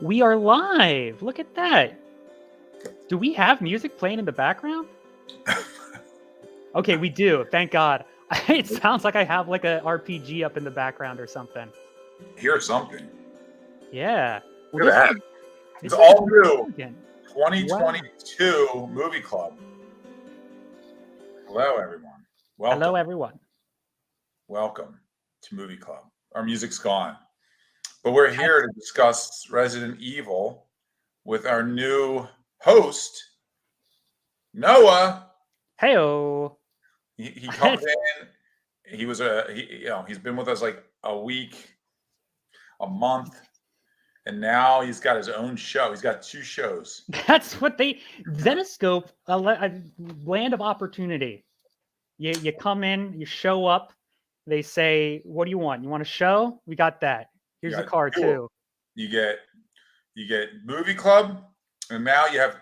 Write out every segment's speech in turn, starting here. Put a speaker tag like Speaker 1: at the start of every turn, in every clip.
Speaker 1: We are live. Look at that. Do we have music playing in the background? Okay, we do. Thank God. It sounds like I have like a RPG up in the background or something.
Speaker 2: Hear something.
Speaker 1: Yeah.
Speaker 2: Look at that. It's all new. 2022
Speaker 1: Wow.
Speaker 2: Movie Club. Hello, everyone. Welcome.
Speaker 1: Hello, everyone.
Speaker 2: Welcome to Movie Club. Our music's gone. But we're here to discuss Resident Evil with our new host, Noah.
Speaker 1: Heyo.
Speaker 2: He comes in. He was he's been with us like a week, a month, and now he's got his own show. He's got 2 shows.
Speaker 1: That's what Tedesco, a land of opportunity. You come in, you show up. They say, "What do you want? You want a show? We got that. Here's a card too."
Speaker 2: You get Movie Club, and now you have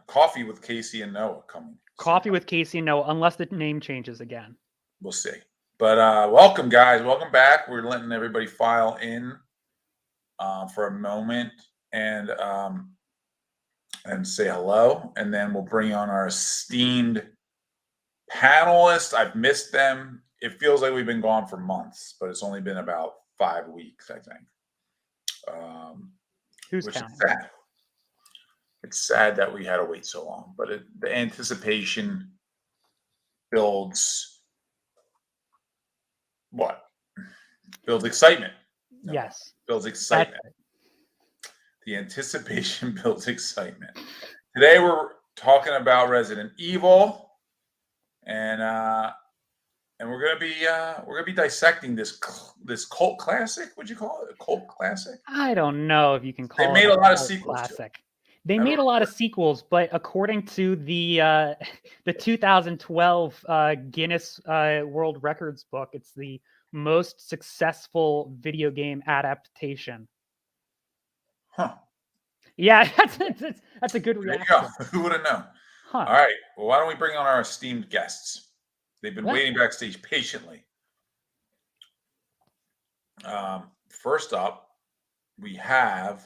Speaker 2: Coffee with Casey and Noah coming.
Speaker 1: Coffee with Casey and Noah, unless the name changes again.
Speaker 2: We'll see. But welcome, guys. Welcome back. We're letting everybody file in for a moment and say hello, and then we'll bring on our esteemed panelists. I've missed them. It feels like we've been gone for months, but it's only been about 5 weeks, I think.
Speaker 1: Who's
Speaker 2: which
Speaker 1: counting?
Speaker 2: Is sad. It's sad that we had to wait so long, but the anticipation builds what? Builds excitement. No,
Speaker 1: yes.
Speaker 2: Builds excitement. The anticipation builds excitement. Today we're talking about Resident Evil, and we're gonna be dissecting this cult classic. Would you call it a cult classic?
Speaker 1: I don't know if you can call it.
Speaker 2: They made a lot of sequels.
Speaker 1: Classic. They made a lot of sequels, but according to the 2012 Guinness World Records book, it's the most successful video game adaptation.
Speaker 2: Huh.
Speaker 1: Yeah, that's a good reaction.
Speaker 2: There you go. Who would have known?
Speaker 1: Huh.
Speaker 2: All right. Well, why don't we bring on our esteemed guests? They've been waiting backstage patiently. First up, we have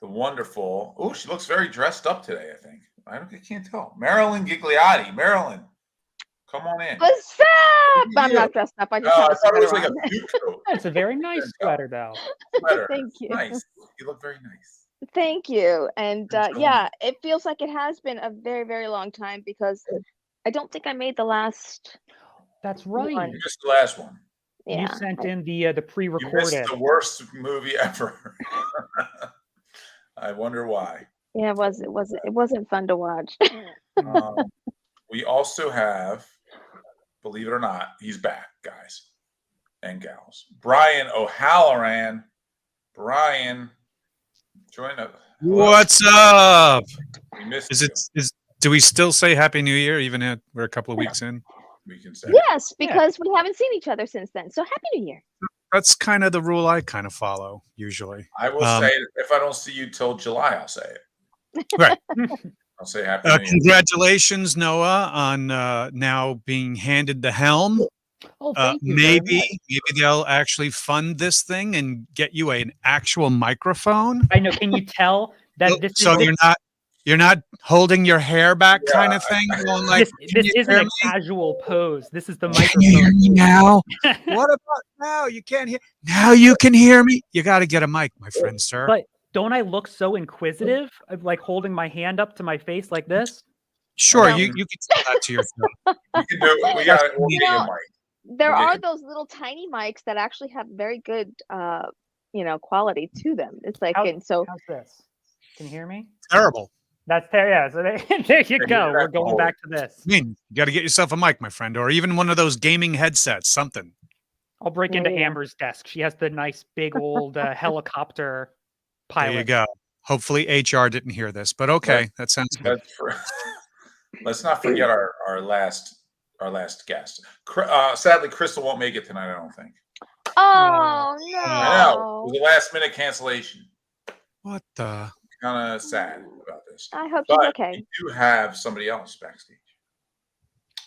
Speaker 2: the wonderful. Oh, she looks very dressed up today, I think. I can't tell. Marilyn Ghiglioti. Marilyn, come on in.
Speaker 3: What's up? I'm not dressed up. I just have a sweater
Speaker 2: like
Speaker 3: on.
Speaker 2: a suit coat.
Speaker 1: It's a very nice sweater, though.
Speaker 3: Thank you.
Speaker 2: Nice. You look very nice.
Speaker 3: Thank you. And yeah, it feels like it has been a very, very long time because I don't think I made the last.
Speaker 1: That's right.
Speaker 3: one.
Speaker 2: You missed the last one.
Speaker 3: Yeah.
Speaker 1: You sent in the pre-recorded.
Speaker 2: You missed the worst movie ever. I wonder why.
Speaker 3: Yeah, it wasn't fun to watch.
Speaker 2: We also have, believe it or not, he's back, guys and gals. Brian O'Halloran. Brian, join up.
Speaker 4: What's up?
Speaker 2: We missed
Speaker 4: Do we still say Happy New Year even if we're a couple of weeks in?
Speaker 2: We can say
Speaker 3: Yes, because we haven't seen each other since then. So Happy New Year.
Speaker 4: That's kind of the rule I kind of follow usually.
Speaker 2: I will say it. If I don't see you till July, I'll say it.
Speaker 4: Right.
Speaker 2: I'll say Happy New Year.
Speaker 4: Congratulations, Noah, on now being handed the helm.
Speaker 1: Oh, thank you.
Speaker 4: Maybe they'll actually fund this thing and get you an actual microphone.
Speaker 1: I know. Can you tell that this
Speaker 4: so
Speaker 1: is
Speaker 4: you're not holding your hair back kind of thing? Going like,
Speaker 1: this isn't a casual pose. This is the microphone.
Speaker 4: Can you hear me now? What about now? You can't hear. Now you can hear me. You got to get a mic, my friend, sir.
Speaker 1: But don't I look so inquisitive? Of like holding my hand up to my face like this?
Speaker 4: Sure, you can say that to yourself.
Speaker 2: You can do it. We got it. We'll get your mic.
Speaker 3: There are those little tiny mics that actually have very good, quality to them. It's like,
Speaker 1: how's this? Can you hear me?
Speaker 4: Terrible.
Speaker 1: That's yeah. So there you go. We're going back to this.
Speaker 4: I mean, you got to get yourself a mic, my friend, or even one of those gaming headsets, something.
Speaker 1: I'll break into Amber's desk. She has the nice big old helicopter pilot.
Speaker 4: There you go. Hopefully HR didn't hear this, but okay, that sounds good.
Speaker 2: Let's not forget our last guest. Sadly, Krystle won't make it tonight, I don't think.
Speaker 3: Oh, no.
Speaker 2: I know. It was a last-minute cancellation.
Speaker 4: What the?
Speaker 2: Kind of sad about this.
Speaker 3: I hope she's okay.
Speaker 2: We do have somebody else backstage.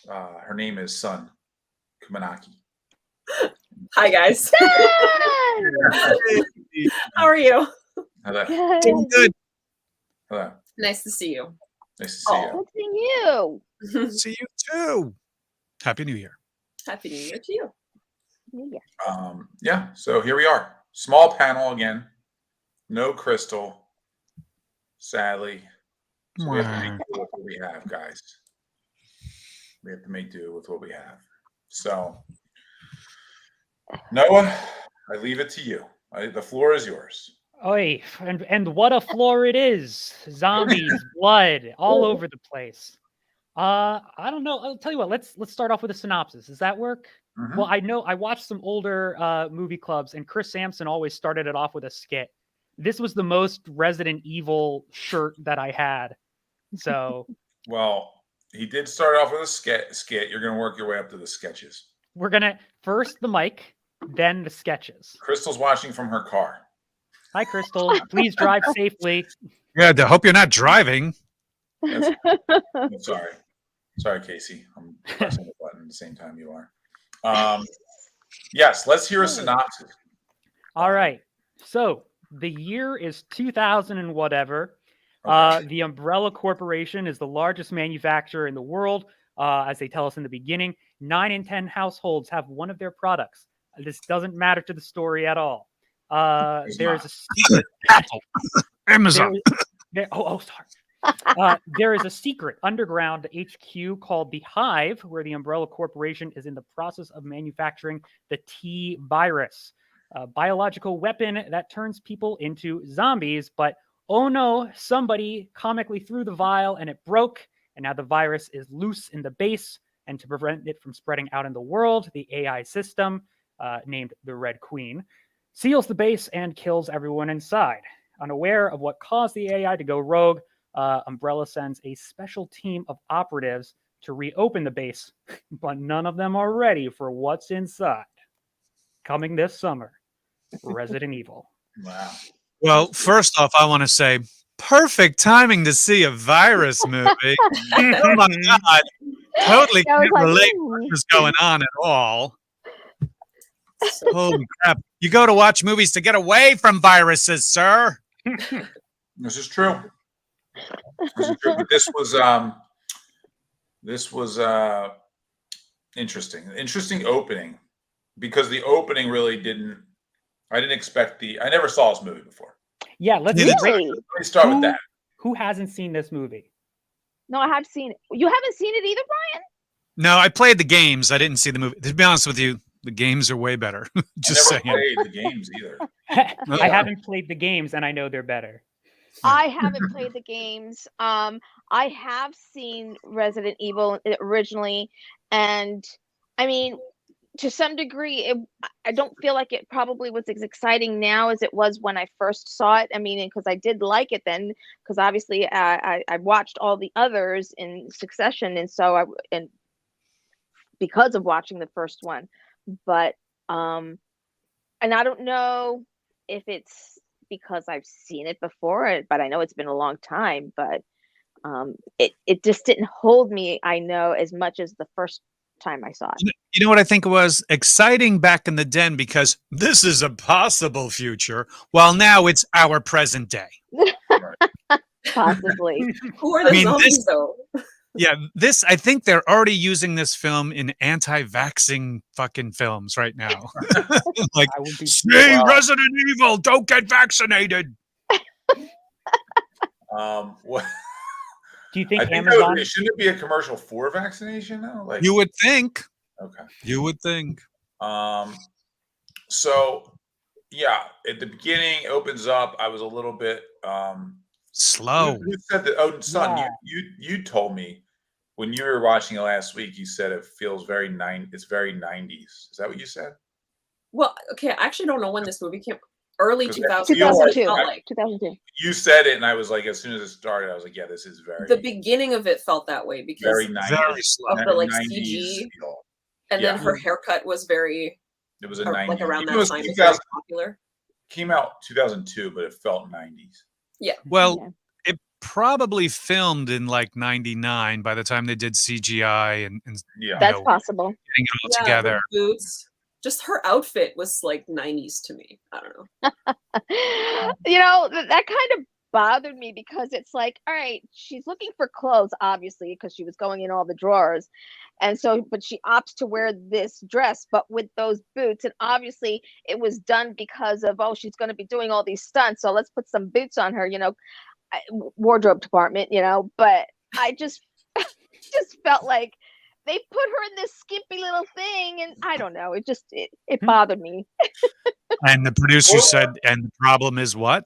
Speaker 2: Her name is Sun Khamunaki.
Speaker 5: Hi, guys. How are you?
Speaker 2: Hello.
Speaker 4: Doing good.
Speaker 2: Hello.
Speaker 5: Nice to see you.
Speaker 2: Nice to see you.
Speaker 3: Good seeing you.
Speaker 4: See you too. Happy New Year.
Speaker 5: Happy New Year to you.
Speaker 2: Yeah, so here we are. Small panel again. No Krystle, sadly. So we have to make do with what we have, guys. We have to make do with what we have. So, Noah, I leave it to you. The floor is yours.
Speaker 1: Oi, and what a floor it is. Zombies, blood, all over the place. I don't know. I'll tell you what, let's start off with a synopsis. Does that work?
Speaker 2: Mhm.
Speaker 1: Well, I know I watched some older movie clubs, and Chris Sampson always started it off with a skit. This was the most Resident Evil shirt that I had. So
Speaker 2: Well, he did start off with a skit. You're going to work your way up to the sketches.
Speaker 1: we're gonna first the mic, then the sketches.
Speaker 2: Crystal's watching from her car.
Speaker 1: Hi, Crystal. Please drive safely.
Speaker 4: Yeah, I hope you're not driving.
Speaker 2: I'm sorry. Sorry, Casey. I'm pressing the button at the same time you are. Yes, let's hear a synopsis.
Speaker 1: All right. So the year is 2000 and whatever.
Speaker 2: Okay.
Speaker 1: The Umbrella Corporation is the largest manufacturer in the world. As they tell us in the beginning, 9 in 10 households have one of their products. This doesn't matter to the story at all. There's a secret.
Speaker 4: Apple. Amazon.
Speaker 1: Sorry. There is a secret underground HQ called the Hive, where the Umbrella Corporation is in the process of manufacturing the T-virus, a biological weapon that turns people into zombies. But oh no, somebody comically threw the vial and it broke, and now the virus is loose in the base. And to prevent it from spreading out in the world, the AI system, named the Red Queen, seals the base and kills everyone inside. Unaware of what caused the AI to go rogue, Umbrella sends a special team of operatives to reopen the base, but none of them are ready for what's inside. Coming this summer, Resident Evil.
Speaker 2: Wow.
Speaker 4: Well, first off, I want to say perfect timing to see a virus movie. Oh my God. Totally
Speaker 3: I was
Speaker 4: can't
Speaker 3: like,
Speaker 4: relate
Speaker 3: "Ooh."
Speaker 4: what was going on at all. Holy crap. You go to watch movies to get away from viruses, sir.
Speaker 2: This is true. This is true. But this was interesting. Interesting opening, because the opening really I didn't expect I never saw this movie before.
Speaker 1: Yeah, let's
Speaker 3: Really?
Speaker 2: Let me start with that.
Speaker 1: Who hasn't seen this movie?
Speaker 3: No, I have seen it. You haven't seen it either, Brian?
Speaker 4: No, I played the games. I didn't see the movie. To be honest with you, the games are way better. Just
Speaker 2: I never
Speaker 4: saying.
Speaker 2: played the games either.
Speaker 1: I haven't played the games, and I know they're better.
Speaker 3: I haven't played the games. I have seen Resident Evil originally, and I mean, to some degree, I don't feel like it probably was as exciting now as it was when I first saw it. I mean, because I did like it then, because obviously I watched all the others in succession, and so because of watching the first one, but and I don't know if it's because I've seen it before, but I know it's been a long time, but it just didn't hold me, I know, as much as the first time I saw it.
Speaker 4: You know what I think it was? Exciting back in the den because this is a possible future, while now it's our present day.
Speaker 3: Possibly.
Speaker 5: Who are the
Speaker 4: I mean,
Speaker 5: zombies though?
Speaker 4: Yeah, I think they're already using this film in anti-vaxxing fucking films right now. Like,
Speaker 1: I would be
Speaker 4: see Resident Evil, don't get vaccinated.
Speaker 2: What?
Speaker 1: Do you think
Speaker 2: I think
Speaker 1: Amazon?
Speaker 2: shouldn't it be a commercial for vaccination now? Like,
Speaker 4: You would think.
Speaker 2: okay.
Speaker 4: You would think.
Speaker 2: So yeah, at the beginning opens up. I was a little bit
Speaker 4: Slow.
Speaker 2: Who said that? Oh, son,
Speaker 1: Yeah.
Speaker 2: you told me when you were watching it last week. You said it feels very It's very 90s. Is that what you said?
Speaker 5: Well, okay, I actually don't know when this movie came. Early
Speaker 2: 'Cause
Speaker 5: 2000s.
Speaker 3: 2002.
Speaker 2: You said it, and I was like, as soon as it started, I was like, yeah, this is very
Speaker 5: The beginning of it felt that way because
Speaker 2: very 90s.
Speaker 4: Very slow.
Speaker 5: of the like
Speaker 2: 90s
Speaker 5: CG,
Speaker 2: feel.
Speaker 5: and
Speaker 2: Yeah.
Speaker 5: then her haircut was very
Speaker 2: It was a
Speaker 5: like
Speaker 2: 90s.
Speaker 5: around
Speaker 2: It
Speaker 5: that
Speaker 2: was
Speaker 5: time. It was
Speaker 2: 2000
Speaker 5: very popular.
Speaker 2: came out 2002, but it felt 90s.
Speaker 4: Well,
Speaker 3: Yeah.
Speaker 4: it probably filmed in like 99 by the time they did CGI and
Speaker 2: Yeah.
Speaker 3: That's
Speaker 4: know,
Speaker 3: possible.
Speaker 4: getting it all
Speaker 5: Yeah,
Speaker 4: together.
Speaker 5: the boots. Just her outfit was like 90s to me. I don't know.
Speaker 3: That kind of bothered me because it's like, all right, she's looking for clothes, obviously, because she was going in all the drawers. And so, but she opts to wear this dress, but with those boots. And obviously, it was done because of, oh, she's going to be doing all these stunts. So let's put some boots on her, wardrobe department, But I just felt like they put her in this skimpy little thing. And I don't know. It bothered me.
Speaker 4: And the producer said, and the problem is what?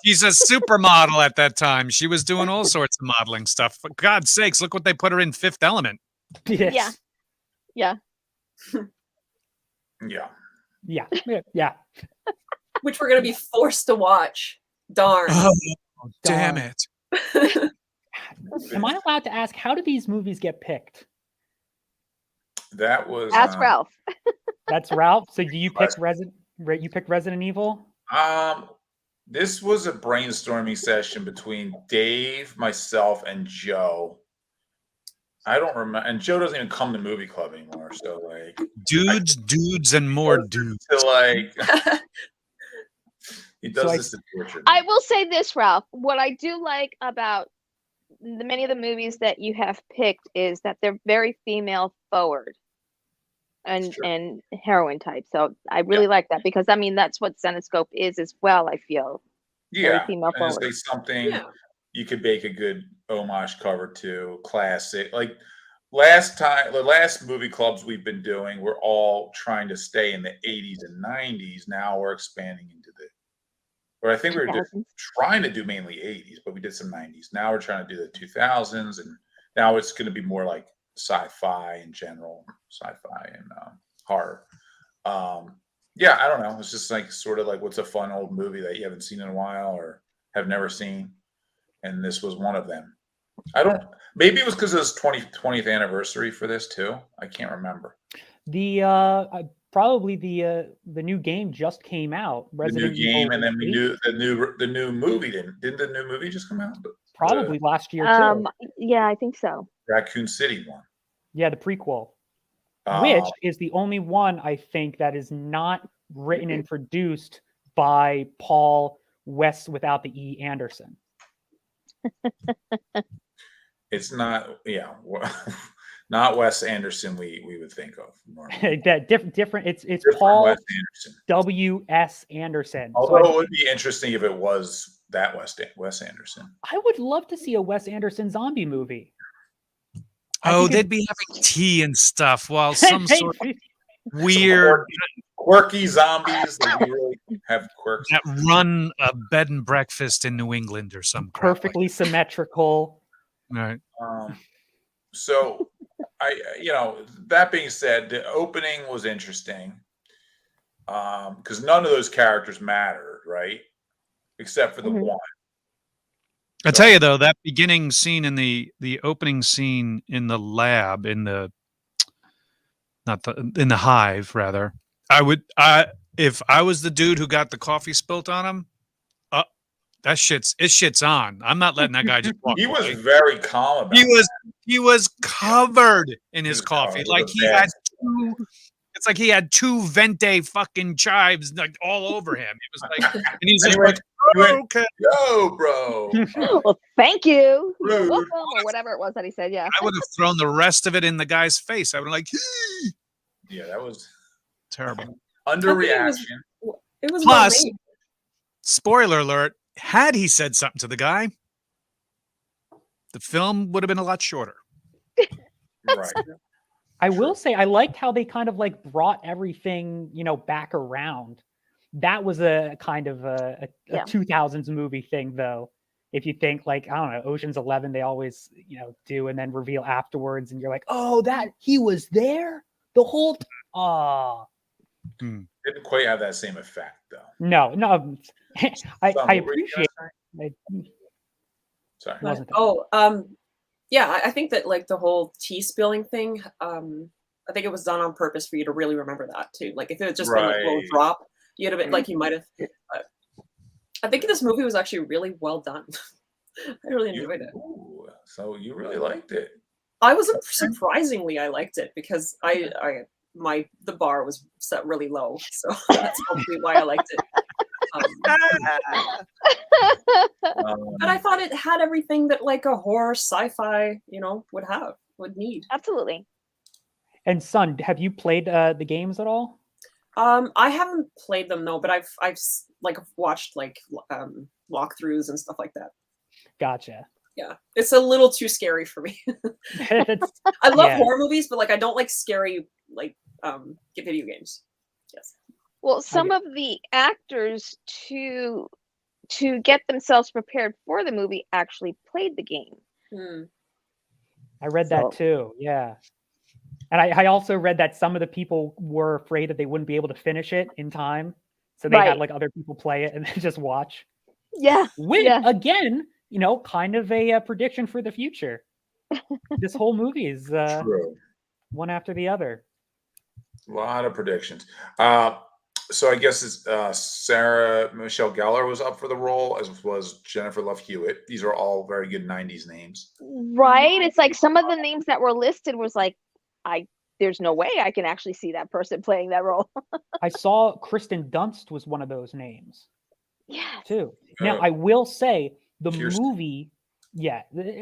Speaker 4: She's a supermodel at that time. She was doing all sorts of modeling stuff. For God's sakes, look what they put her in Fifth Element.
Speaker 1: Yes.
Speaker 3: Yeah.
Speaker 1: Yeah.
Speaker 5: Which we're going to be forced to watch. Darn.
Speaker 4: Oh, damn it.
Speaker 1: Am I allowed to ask, how do these movies get picked?
Speaker 2: That was
Speaker 3: Ask Ralph.
Speaker 1: That's Ralph. So do you pick Resident Evil?
Speaker 2: This was a brainstorming session between Dave, myself, and Joe. I don't remember, and Joe doesn't even come to movie club anymore. So
Speaker 4: dudes, and more dudes.
Speaker 2: He does this to torture me.
Speaker 3: I will say this, Ralph. What I do like about many of the movies that you have picked is that they're very female forward and heroine type. So I really like that because that's what Cinescope is as well. I feel very female forward.
Speaker 2: Say something you could make a good homage cover to, classic. Like the last movie clubs we've been doing, we're all trying to stay in the 80s and 90s. Now we're expanding into I think we were trying to do mainly 80s, but we did some 90s. Now we're trying to do the 2000s, and now it's going to be more like sci-fi in general, sci-fi and horror. I don't know. It's just like sort of like what's a fun old movie that you haven't seen in a while or have never seen, and this was one of them. Maybe it was because it was 20th anniversary for this too. I can't remember.
Speaker 1: Probably the new game just came out.
Speaker 2: Resident Evil, and then we knew the new movie didn't the new movie just come out?
Speaker 1: Probably last year too.
Speaker 3: Yeah, I think so.
Speaker 2: Raccoon City one.
Speaker 1: Yeah, the prequel, which is the only one I think that is not written and produced by Paul West without the E. Anderson.
Speaker 2: It's not, not Wes Anderson we would think of normally.
Speaker 1: That different. It's Paul
Speaker 2: Wes Anderson.
Speaker 1: W.S. Anderson.
Speaker 2: Although it would be interesting if it was that Wes Anderson.
Speaker 1: I would love to see a Wes Anderson zombie movie.
Speaker 4: They'd be having tea and stuff while some sort of weird,
Speaker 2: quirky zombies that really have quirks
Speaker 4: that run a bed and breakfast in New England or some
Speaker 1: perfectly symmetrical.
Speaker 4: Right.
Speaker 2: So that being said, the opening was interesting because none of those characters mattered, right? Except for the one.
Speaker 4: I tell you though, that beginning scene in the opening scene in the lab, in the hive rather, if I was the dude who got the coffee spilt on him, shit's on. I'm not letting that guy just walk.
Speaker 2: He was very calm about
Speaker 4: he was covered in his coffee. Like he had two. It's like he had two Vente fucking chives like all over him. It was like, and he's just like, okay,
Speaker 2: yo, bro.
Speaker 3: Well, thank you. Welcome, or whatever it was that he said. Yeah,
Speaker 4: I would have thrown the rest of it in the guy's face. I would have like, Hee!
Speaker 2: Yeah, that was
Speaker 4: terrible.
Speaker 2: Underreaction.
Speaker 5: It was
Speaker 4: plus, spoiler alert. Had he said something to the guy, the film would have been a lot shorter.
Speaker 2: Right.
Speaker 1: I will say I liked how they kind of like brought everything, back around. That was a kind of a 2000s movie thing, though. If you think like, I don't know, Ocean's 11, they always, do and then reveal afterwards, and you're like, oh, that he was there the whole
Speaker 2: Didn't quite have that same effect, though.
Speaker 1: No. I appreciate it.
Speaker 2: Sorry.
Speaker 5: Yeah, I think that like the whole tea spilling thing, I think it was done on purpose for you to really remember that too. Like if it had just been like a little drop, you'd have been like, you might have. I think this movie was actually really well done. I really enjoyed it.
Speaker 2: So you really liked it.
Speaker 5: I was surprisingly, I liked it because the bar was set really low, so that's probably why I liked it. But I thought it had everything that like a horror sci-fi, would need.
Speaker 3: Absolutely.
Speaker 1: And Sun, have you played the games at all?
Speaker 5: I haven't played them, no, but I've like watched like walkthroughs and stuff like that.
Speaker 1: Gotcha.
Speaker 5: Yeah, it's a little too scary for me. I love horror movies, but like I don't like scary like video games. Yes.
Speaker 3: Well, some of the actors to get themselves prepared for the movie actually played the game.
Speaker 1: I read that too. Yeah. And I also read that some of the people were afraid that they wouldn't be able to finish it in time. So they had like other people play it and then just watch.
Speaker 3: Yeah.
Speaker 1: Again, kind of a prediction for the future. This whole movie is one after the other.
Speaker 2: A lot of predictions. So I guess it's Sarah Michelle Gellar was up for the role, as was Jennifer Love Hewitt. These are all very good 90s names.
Speaker 3: Right. It's like some of the names that were listed was like, there's no way I can actually see that person playing that role.
Speaker 1: I saw Kristen Dunst was one of those names.
Speaker 3: Yeah.
Speaker 1: Too. Now I will say the
Speaker 2: Kirsten.
Speaker 1: movie,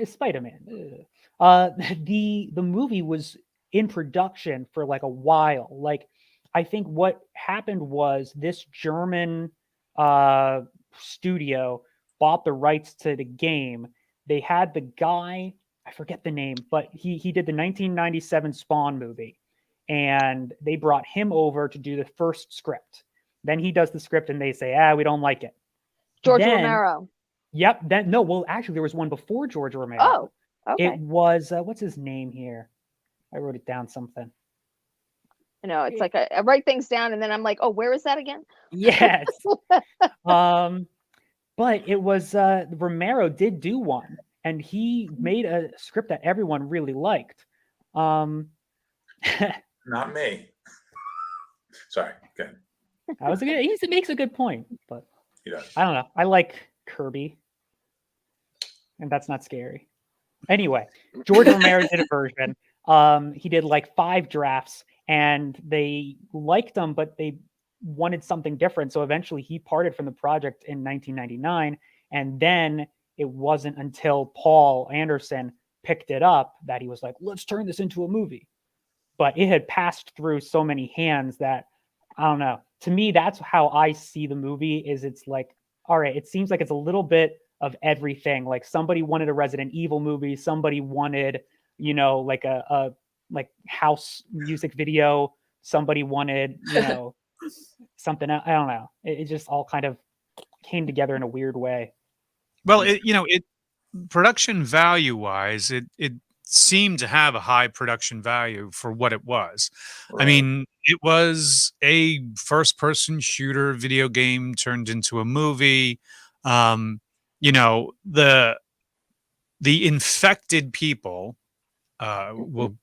Speaker 1: Spider-Man. The movie was in production for like a while. Like I think what happened was this German studio bought the rights to the game. They had the guy, I forget the name, but he did the 1997 Spawn movie, and they brought him over to do the first script. Then he does the script, and they say, we don't like it.
Speaker 3: George Romero.
Speaker 1: Yep. Actually, there was one before George Romero.
Speaker 3: Oh, okay.
Speaker 1: It was what's his name here? I wrote it down something.
Speaker 3: No, it's like I write things down, and then I'm like, oh, where is that again?
Speaker 1: Yes. But it was Romero did do one. And he made a script that everyone really liked.
Speaker 2: Not me. Sorry. Good.
Speaker 1: That was he makes a good point, but
Speaker 2: he does.
Speaker 1: I don't know. I like Kirby, and that's not scary. Anyway, George Romero did a version. He did like 5 drafts, and they liked them, but they wanted something different. So eventually, he parted from the project in 1999, and then it wasn't until Paul Anderson picked it up that he was like, let's turn this into a movie. But it had passed through so many hands that, I don't know. To me, that's how I see the movie is it's like, all right, it seems like it's a little bit of everything. Like somebody wanted a Resident Evil movie. Somebody wanted, like a house music video. Somebody wanted, something else. I don't know. It just all kind of came together in a weird way.
Speaker 4: Well, it production value wise, it seemed to have a high production value for what it was. Right. I mean, it was a first person shooter video game turned into a movie. The infected people will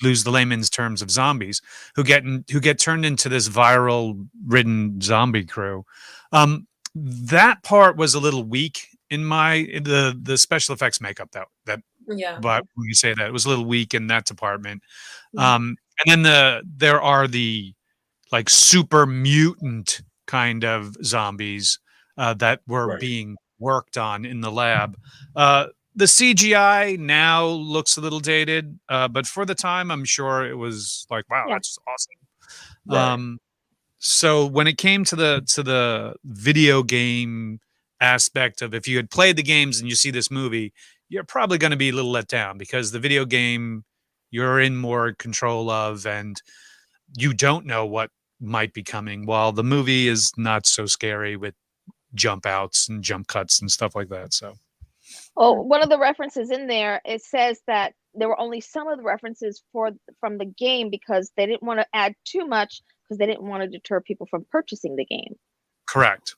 Speaker 4: lose the layman's terms of zombies who get turned into this viral ridden zombie crew. That part was a little weak in the special effects makeup that but when you say that it was a little weak in that department. And then there are the like super mutant kind of zombies that were being worked on in the lab. The CGI now looks a little dated, but for the time I'm sure it was like, wow, that's awesome. Right. So when it came to the video game aspect of if you had played the games and you see this movie, you're probably going to be a little let down because the video game you're in more control of and you don't know what might be coming, while the movie is not so scary with jump outs and jump cuts and stuff like that. So
Speaker 3: one of the references in there, it says that there were only some of the references from the game because they didn't want to add too much because they didn't want to deter people from purchasing the game.
Speaker 4: Correct.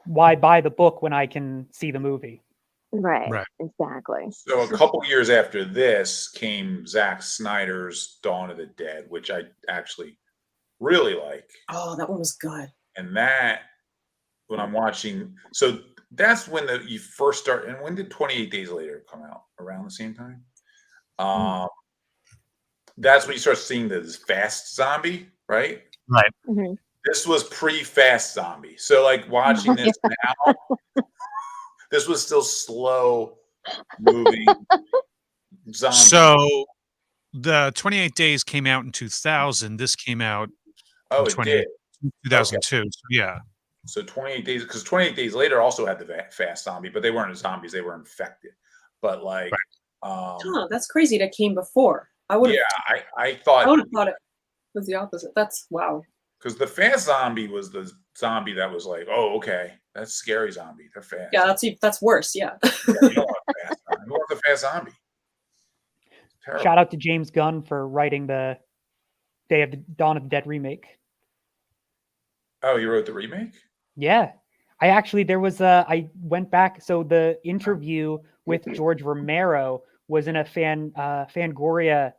Speaker 1: Why buy the book when I can see the movie?
Speaker 3: Right. Exactly.
Speaker 2: So a couple years after this came Zack Snyder's Dawn of the Dead, which I actually really like.
Speaker 5: Oh, that one was good.
Speaker 2: And that, when I'm watching, so that's when you first start. And when did 28 Days Later come out? Around the same time? that's when you start seeing this fast zombie, right?
Speaker 4: Right.
Speaker 3: Mhm.
Speaker 2: This was pre-fast zombie. So like watching this now, this was still slow moving zombie.
Speaker 4: So the 28 Days came out in 2000. This came out
Speaker 2: oh,
Speaker 4: in
Speaker 2: it did.
Speaker 4: 2002. So yeah.
Speaker 2: So 28 days, because 28 Days Later also had the fast zombie, but they weren't zombies; they were infected. But like,
Speaker 5: that's crazy. That came before. I would.
Speaker 2: Yeah, I
Speaker 5: I
Speaker 2: thought
Speaker 5: would have thought it was the opposite. That's wow.
Speaker 2: because the fast zombie was the zombie that was like, oh, okay, that's scary zombie. They're fast.
Speaker 5: Yeah, that's worse. Yeah.
Speaker 2: Yeah, you don't want a fast zombie. You want the fast zombie. Terrible.
Speaker 1: Shout out to James Gunn for writing the Dawn of the Dead remake.
Speaker 2: Oh, you wrote the remake?
Speaker 1: Yeah. I went back. So the interview with George Romero was in a Fangoria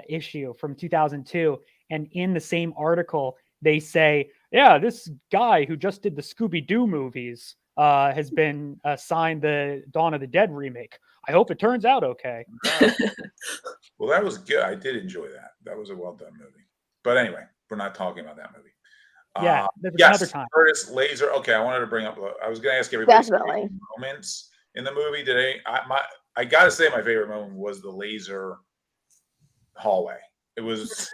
Speaker 1: issue from 2002. And in the same article, they say, yeah, this guy who just did the Scooby-Doo movies has been assigned the Dawn of the Dead remake. I hope it turns out okay.
Speaker 2: Well, that was good. I did enjoy that. That was a well-done movie. But anyway, we're not talking about that movie.
Speaker 1: Yeah, there's
Speaker 2: yes,
Speaker 1: another time.
Speaker 2: Curtis Laser. Okay, I wanted to bring up. I was going to ask everybody
Speaker 3: Definitely.
Speaker 2: moments in the movie. I got to say my favorite moment was the laser hallway. It was.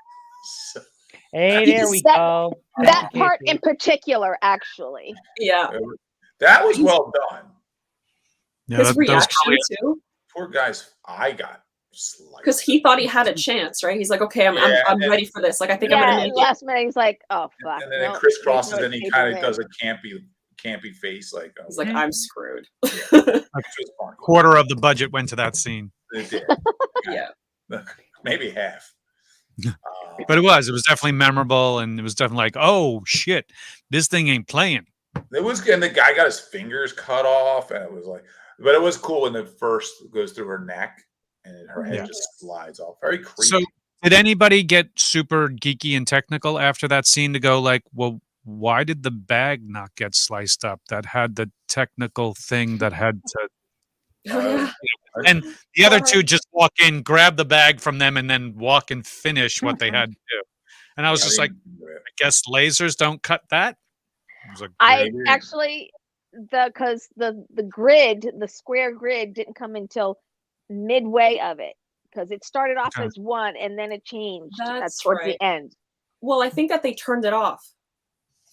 Speaker 1: Hey, there we go.
Speaker 3: That part in particular, actually.
Speaker 5: Yeah.
Speaker 2: That was well done.
Speaker 4: Yeah,
Speaker 5: His
Speaker 4: that was
Speaker 5: reaction
Speaker 4: probably
Speaker 5: too,
Speaker 2: Poor guy's eye got sliced.
Speaker 5: because he thought he had a chance, right? He's like, okay, I'm ready for this. Like, I think I'm
Speaker 3: Yeah,
Speaker 5: gonna make it.
Speaker 3: last minute he's like, oh fuck.
Speaker 2: And then
Speaker 3: no,
Speaker 2: it crisscrosses,
Speaker 3: there's no
Speaker 2: and he
Speaker 3: escaping
Speaker 2: kind of
Speaker 3: it.
Speaker 2: does a campy face, like. Oh,
Speaker 5: He's like, I'm screwed.
Speaker 2: which was funny.
Speaker 4: quarter of the budget went to that scene.
Speaker 2: It did.
Speaker 5: Yeah.
Speaker 2: Maybe half.
Speaker 4: But it was definitely memorable, and it was definitely like, oh shit, this thing ain't playing.
Speaker 2: It was, and the guy got his fingers cut off, and it was like, but it was cool when the first goes through her neck and her head just slides off. Very creepy.
Speaker 4: So did anybody get super geeky and technical after that scene to go like, well, why did the bag not get sliced up that had the technical thing that had to,
Speaker 5: Oh,
Speaker 4: and the other two just walk in, grab the bag from them, and then walk and finish what they had to do. And I was just like, I guess lasers don't cut that. I was like,
Speaker 3: I actually because the grid, the square grid, didn't come until midway of it, because it started off as one and then it changed towards the end.
Speaker 5: Well, I think that they turned it off.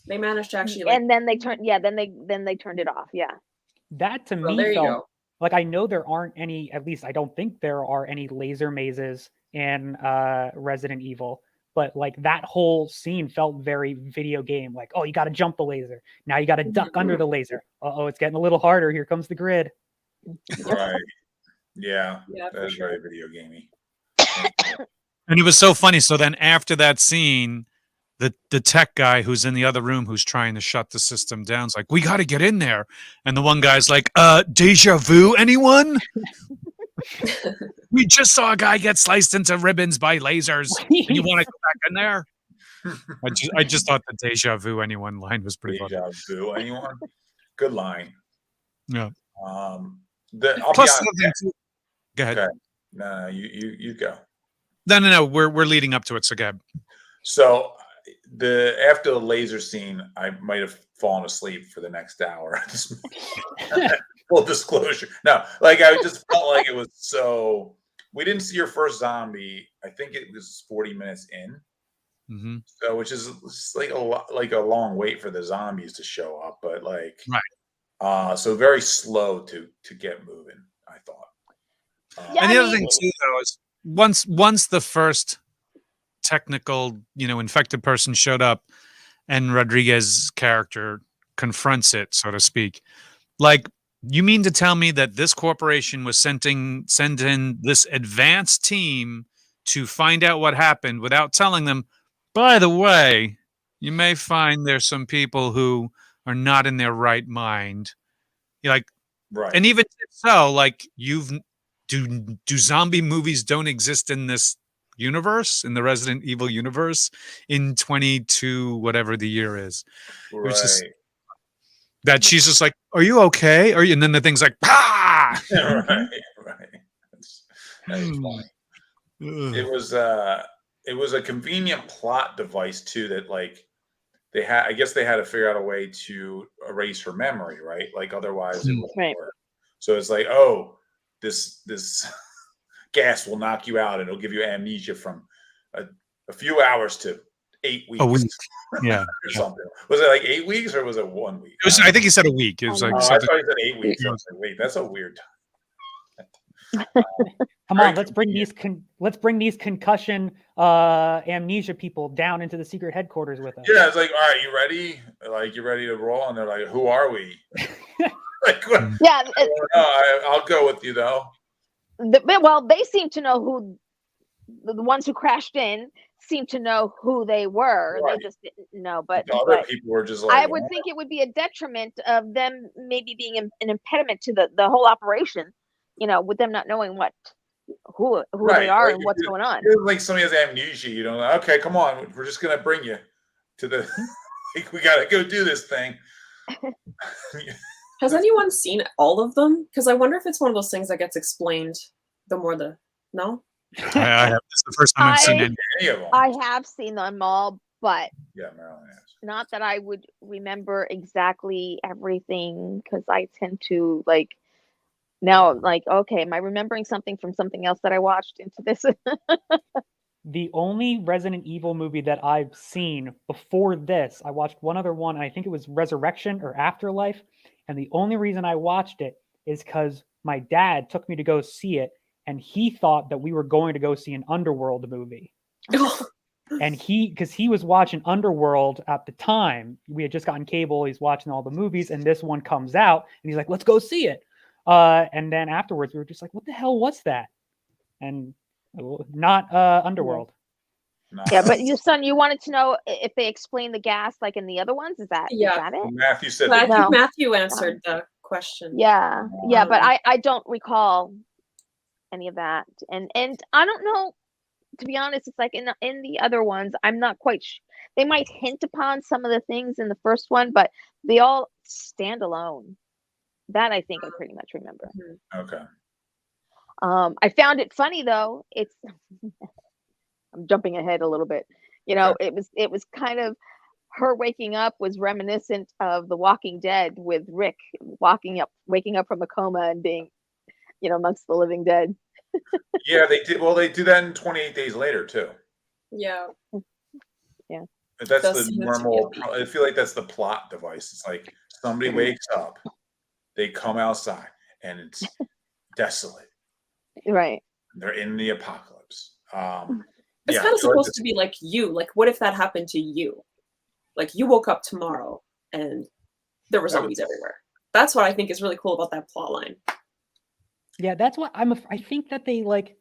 Speaker 5: They managed to actually,
Speaker 3: and then they turned, then they turned it off. Yeah.
Speaker 1: That to
Speaker 5: Well,
Speaker 1: me
Speaker 5: there you
Speaker 1: felt
Speaker 5: go.
Speaker 1: like, I know there aren't any, at least I don't think there are any laser mazes in Resident Evil, but like that whole scene felt very video game. Like, oh, you got to jump the laser. Now you got to duck under the laser. Uh-oh, it's getting a little harder. Here comes the grid.
Speaker 2: Right. Yeah.
Speaker 5: Yeah, for
Speaker 2: That's
Speaker 5: sure.
Speaker 2: very video gamey.
Speaker 4: and it was so funny. So then after that scene, the tech guy who's in the other room who's trying to shut the system down is like, we got to get in there. And the one guy's like, deja vu, anyone? We just saw a guy get sliced into ribbons by lasers. And you want to go back in there? I just thought the deja vu, anyone line was pretty funny.
Speaker 2: Deja vu, anyone? Good line.
Speaker 4: Yeah.
Speaker 2: I'll
Speaker 4: Plus,
Speaker 2: be honest,
Speaker 4: go ahead.
Speaker 2: Okay. No, you go.
Speaker 4: No. We're leading up to it. So go ahead.
Speaker 2: So after the laser scene, I might have fallen asleep for the next hour. Full disclosure. No, like I just felt like it was so. We didn't see your first zombie. I think it was 40 minutes in.
Speaker 4: Mm-hmm.
Speaker 2: So, which is like a long wait for the zombies to show up, but like,
Speaker 4: right.
Speaker 2: So very slow to get moving, I thought.
Speaker 4: And the other thing too, though, is once the first technical, infected person showed up, and Rodriguez's character confronts it, so to speak. Like, you mean to tell me that this corporation was sending this advanced team to find out what happened without telling them, by the way, you may find there's some people who are not in their right mind. You're like,
Speaker 2: right.
Speaker 4: And even so, like, do zombie movies don't exist in this universe, in the Resident Evil universe, in 22 whatever the year is.
Speaker 2: Right.
Speaker 4: It's just that she's just like, are you okay? And then the thing's like, ah!
Speaker 2: Right. That's funny. It was it was a convenient plot device too that like I guess they had to figure out a way to erase her memory, right? Like otherwise it wouldn't work. So it's like, oh, this gas will knock you out and it'll give you amnesia from a few hours to 8 weeks.
Speaker 4: A week. Yeah.
Speaker 2: or something. Was it like 8 weeks or was it 1 week?
Speaker 4: It was, I think he said a week. It was like
Speaker 2: I thought he said 8 weeks. I was like, wait, that's a weird time.
Speaker 1: Come on, let's bring these concussion amnesia people down into the secret headquarters with us.
Speaker 2: Yeah, it's like, all right, you ready? Like, you ready to roll? And they're like, who are we? Like, what?
Speaker 3: Yeah.
Speaker 2: I'll go with you though.
Speaker 3: Well, they seem to know who the ones who crashed in seem to know who they were. Right. They just didn't know. But
Speaker 2: the other people were just like,
Speaker 3: I would think it would be a detriment of them maybe being an impediment to the whole operation. You know, with them not knowing who they are and what's going on.
Speaker 2: Like somebody has amnesia, you know. Okay, come on, we're just gonna bring you to the. Like, we gotta go do this thing.
Speaker 5: Has anyone seen all of them? Because I wonder if it's one of those things that gets explained the more the no.
Speaker 4: I have. This is the first time I've seen any of them.
Speaker 3: I have seen them all, but
Speaker 2: yeah, Marilyn has.
Speaker 3: Not that I would remember exactly everything because I tend to like. Now I'm like, okay, am I remembering something from something else that I watched into this?
Speaker 1: The only Resident Evil movie that I've seen before this, I watched one other one, and I think it was Resurrection or Afterlife. And the only reason I watched it is because my dad took me to go see it, and he thought that we were going to go see an Underworld movie. And because he was watching Underworld at the time, we had just gotten cable, he's watching all the movies, and this one comes out, and he's like, let's go see it. And then afterwards, we were just like, what the hell was that? And not Underworld.
Speaker 2: No.
Speaker 3: Yeah, but you wanted to know if they explained the gas like in the other ones? Is that it?
Speaker 2: Matthew said
Speaker 5: I think Matthew answered the question.
Speaker 3: Yeah, yeah, but I don't recall any of that. And I don't know, to be honest, it's like in the other ones, I'm not quite they might hint upon some of the things in the first one, but they all stand alone. That I think I pretty much remember.
Speaker 2: Okay.
Speaker 3: I found it funny though. It's I'm jumping ahead a little bit. You know, it was kind of her waking up was reminiscent of The Walking Dead with Rick waking up from a coma and being, you know, amongst the living dead.
Speaker 2: Yeah, they did. Well, they do that in 28 Days Later too.
Speaker 5: Yeah.
Speaker 3: Yeah.
Speaker 2: But that's the normal. I feel like that's the plot device. It's like somebody wakes up, they come outside, and it's desolate.
Speaker 3: Right.
Speaker 2: They're in the apocalypse.
Speaker 5: It's kind of supposed to be like you. Like, what if that happened to you? Like, you woke up tomorrow and there were zombies everywhere. That's what I think is really cool about that plot line.
Speaker 1: Yeah, that's what I think that they like.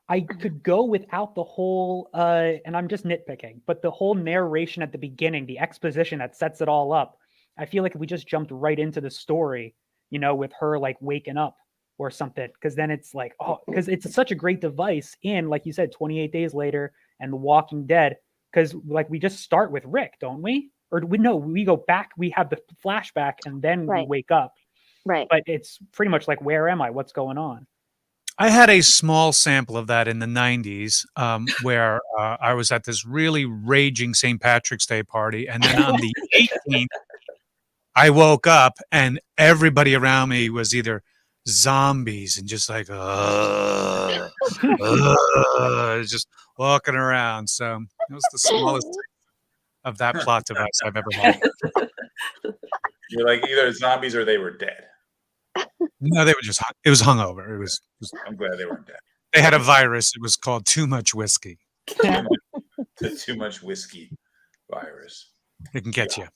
Speaker 1: I could go without the whole, and I'm just nitpicking, but the whole narration at the beginning, the exposition that sets it all up. I feel like if we just jumped right into the story, you know, with her like waking up or something, because then it's like, oh, because it's such a great device in, like you said, 28 Days Later and The Walking Dead, because like we just start with Rick, don't we? Or we go back, we have the flashback and then we wake up.
Speaker 3: Right.
Speaker 1: But it's pretty much like, where am I? What's going on?
Speaker 4: I had a small sample of that in the 90s where I was at this really raging St. Patrick's Day party. And then on the 18th, I woke up and everybody around me was either zombies and just like, just walking around. So it was the smallest of that plot device I've ever had.
Speaker 2: You're like either zombies or they were dead.
Speaker 4: No, they were just, it was hungover. It was
Speaker 2: I'm glad they weren't dead.
Speaker 4: They had a virus. It was called too much whiskey.
Speaker 2: Too much whiskey virus.
Speaker 4: It can get you.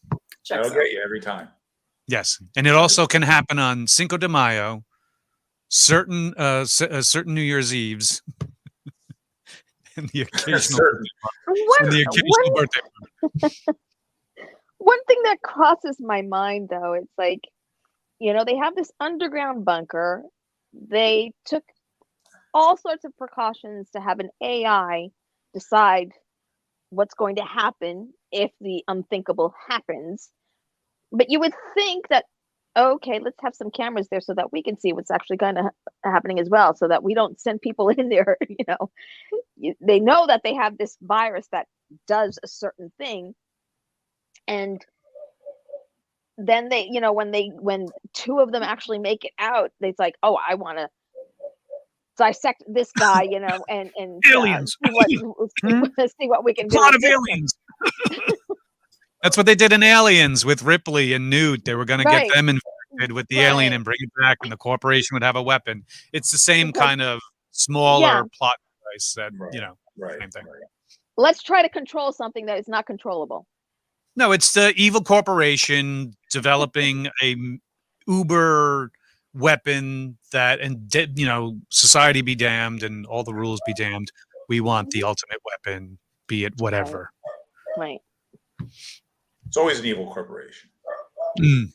Speaker 2: That'll get you every time.
Speaker 4: Yes. And it also can happen on Cinco de Mayo, certain New Year's Eves, and the occasional birthday.
Speaker 3: One thing that crosses my mind, though, it's like, you know, they have this underground bunker. They took all sorts of precautions to have an AI decide what's going to happen if the unthinkable happens. But you would think that okay, let's have some cameras there so that we can see what's actually kind of happening as well, so that we don't send people in there. They know that they have this virus that does a certain thing, and then they, when two of them actually make it out, it's like, oh, I want to dissect this guy, and
Speaker 4: Aliens.
Speaker 3: see what we can do.
Speaker 4: Plot
Speaker 3: with
Speaker 4: of
Speaker 3: this
Speaker 4: aliens. That's what they did in Aliens with Ripley and Newt. They were going to
Speaker 3: Right.
Speaker 4: get them infected with the alien and bring it back, and the corporation would have a weapon. It's the same kind of smaller plot device that, same thing.
Speaker 2: Right.
Speaker 3: Let's try to control something that is not controllable.
Speaker 4: No, it's the evil corporation developing a uber weapon that, and society be damned and all the rules be damned. We want the ultimate weapon, be it whatever.
Speaker 3: Right.
Speaker 2: It's always an evil corporation.
Speaker 4: Mm.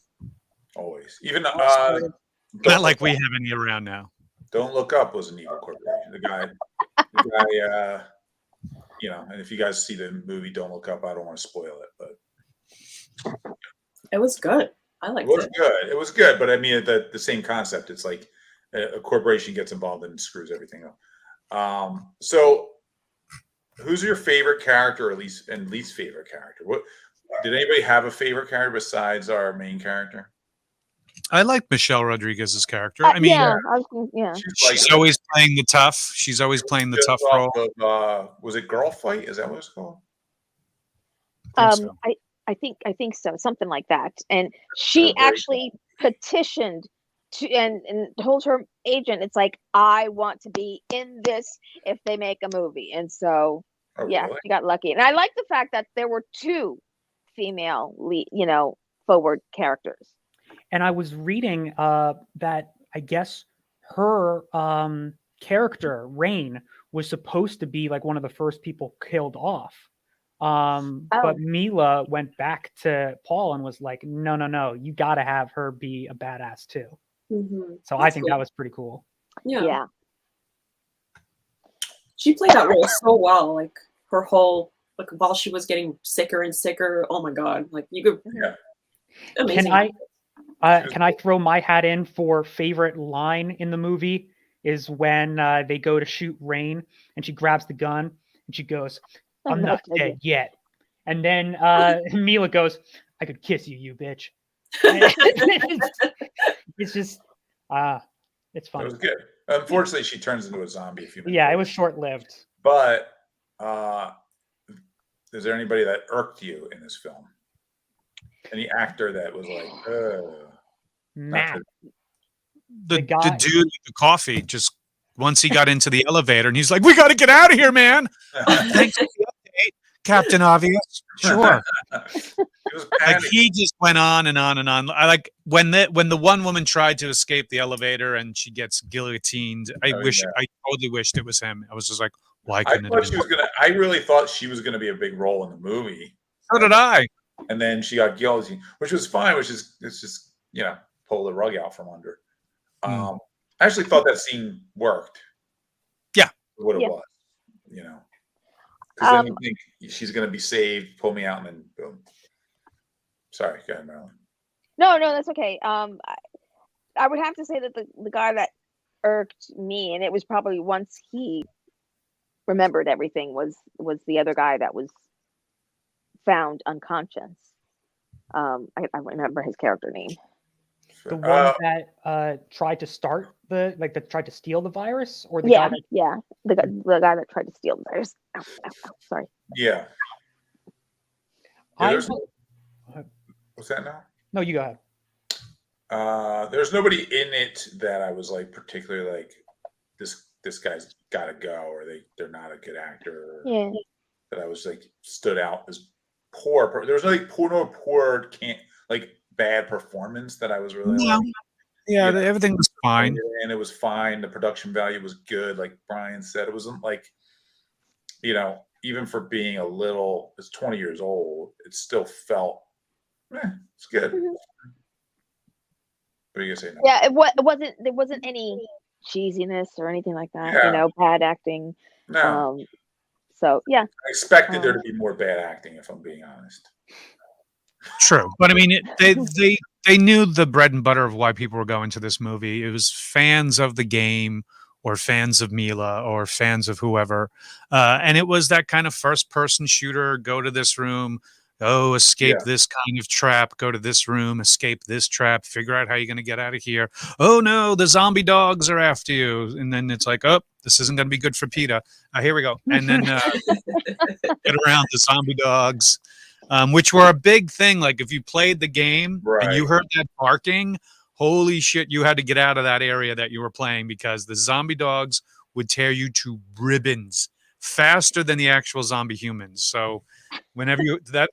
Speaker 2: Always. Even
Speaker 4: Not like we have any around now.
Speaker 2: Don't Look Up was an evil corporation. The guy, and if you guys see the movie Don't Look Up, I don't want to spoil it, but
Speaker 5: It was good. I liked it.
Speaker 2: It was good, but I mean the same concept. It's like a corporation gets involved and screws everything up. So who's your favorite character, or least favorite character? What did anybody have a favorite character besides our main character?
Speaker 4: I like Michelle Rodriguez's character. I mean, she's always playing the tough. She's always playing the tough role.
Speaker 2: Was it Girl Fight? Is that what it's called?
Speaker 3: I think so, something like that. And she actually petitioned to and told her agent, it's like, I want to be in this if they make a movie. And so really? She got lucky. And I like the fact that there were two female forward characters.
Speaker 1: And I was reading that I guess her character, Rain, was supposed to be like one of the first people killed off. But Mila went back to Paul and was like, no, you got to have her be a badass too.
Speaker 5: Mm-hmm.
Speaker 1: So I think that was pretty cool.
Speaker 5: Yeah. She played that role so well. Like her whole, like while she was getting sicker and sicker. Oh my God. Like you could.
Speaker 2: Yeah.
Speaker 5: Amazing.
Speaker 1: Can I throw my hat in for favorite line in the movie is when they go to shoot Rain and she grabs the gun and she goes, I'm not dead yet. And then Mila goes, I could kiss you, you bitch. It's just, it's fun.
Speaker 2: It was good. Unfortunately, she turns into a zombie a few minutes.
Speaker 1: Yeah, it was short-lived.
Speaker 2: But is there anybody that irked you in this film? Any actor that was like,
Speaker 1: Matt.
Speaker 4: The dude with the coffee, just once he got into the elevator and he's like, we got to get out of here, man. Thanks for the update, Captain Obvious. Sure. Like he just went on and on and on. I like when the one woman tried to escape the elevator and she gets guillotined. I totally wished it was him. I was just like, why couldn't it have been?
Speaker 2: I really thought she was gonna be a big role in the movie.
Speaker 4: So did I.
Speaker 2: And then she got guillotined, which was fine, it's just, pull the rug out from under. I actually thought that scene worked.
Speaker 4: Yeah.
Speaker 2: What it was, because then you think she's going to be saved, pull me out, and then boom. Sorry, go ahead, Marilyn.
Speaker 3: No, that's okay. I would have to say that the guy that irked me, and it was probably once he remembered everything, was the other guy that was found unconscious. I remember his character name.
Speaker 1: The one that tried to tried to steal the virus, or the guy that...
Speaker 3: the guy that tried to steal the virus. Ow, sorry.
Speaker 2: Yeah. What's that now?
Speaker 1: No, you go ahead.
Speaker 2: There's nobody in it that I was like particularly like this guy's got to go, or they're not a good actor.
Speaker 3: Yeah.
Speaker 2: That I was like stood out as poor. There was no poor bad performance that I was really
Speaker 4: everything was fine,
Speaker 2: and it was fine. The production value was good, like Brian said. It wasn't like, even for being it's 20 years old, it still felt it's good.
Speaker 3: Mm-hmm.
Speaker 2: What are you gonna say now?
Speaker 3: Yeah, there wasn't any cheesiness or anything like that. Bad acting.
Speaker 2: No.
Speaker 3: So yeah,
Speaker 2: I expected there to be more bad acting, if I'm being honest.
Speaker 4: True, but I mean, they they knew the bread and butter of why people were going to this movie. It was fans of the game, or fans of Mila, or fans of whoever, and it was that kind of first-person shooter. Go to this room. Oh, escape this kind of trap. Go to this room. Escape this trap. Figure out how you're going to get out of here. Oh no, the zombie dogs are after you. And then it's like, oh, this isn't going to be good for PETA. Here we go. And then get around the zombie dogs, which were a big thing. Like if you played the game and you heard that barking, holy shit, you had to get out of that area that you were playing, because the zombie dogs would tear you to ribbons faster than the actual zombie humans. So when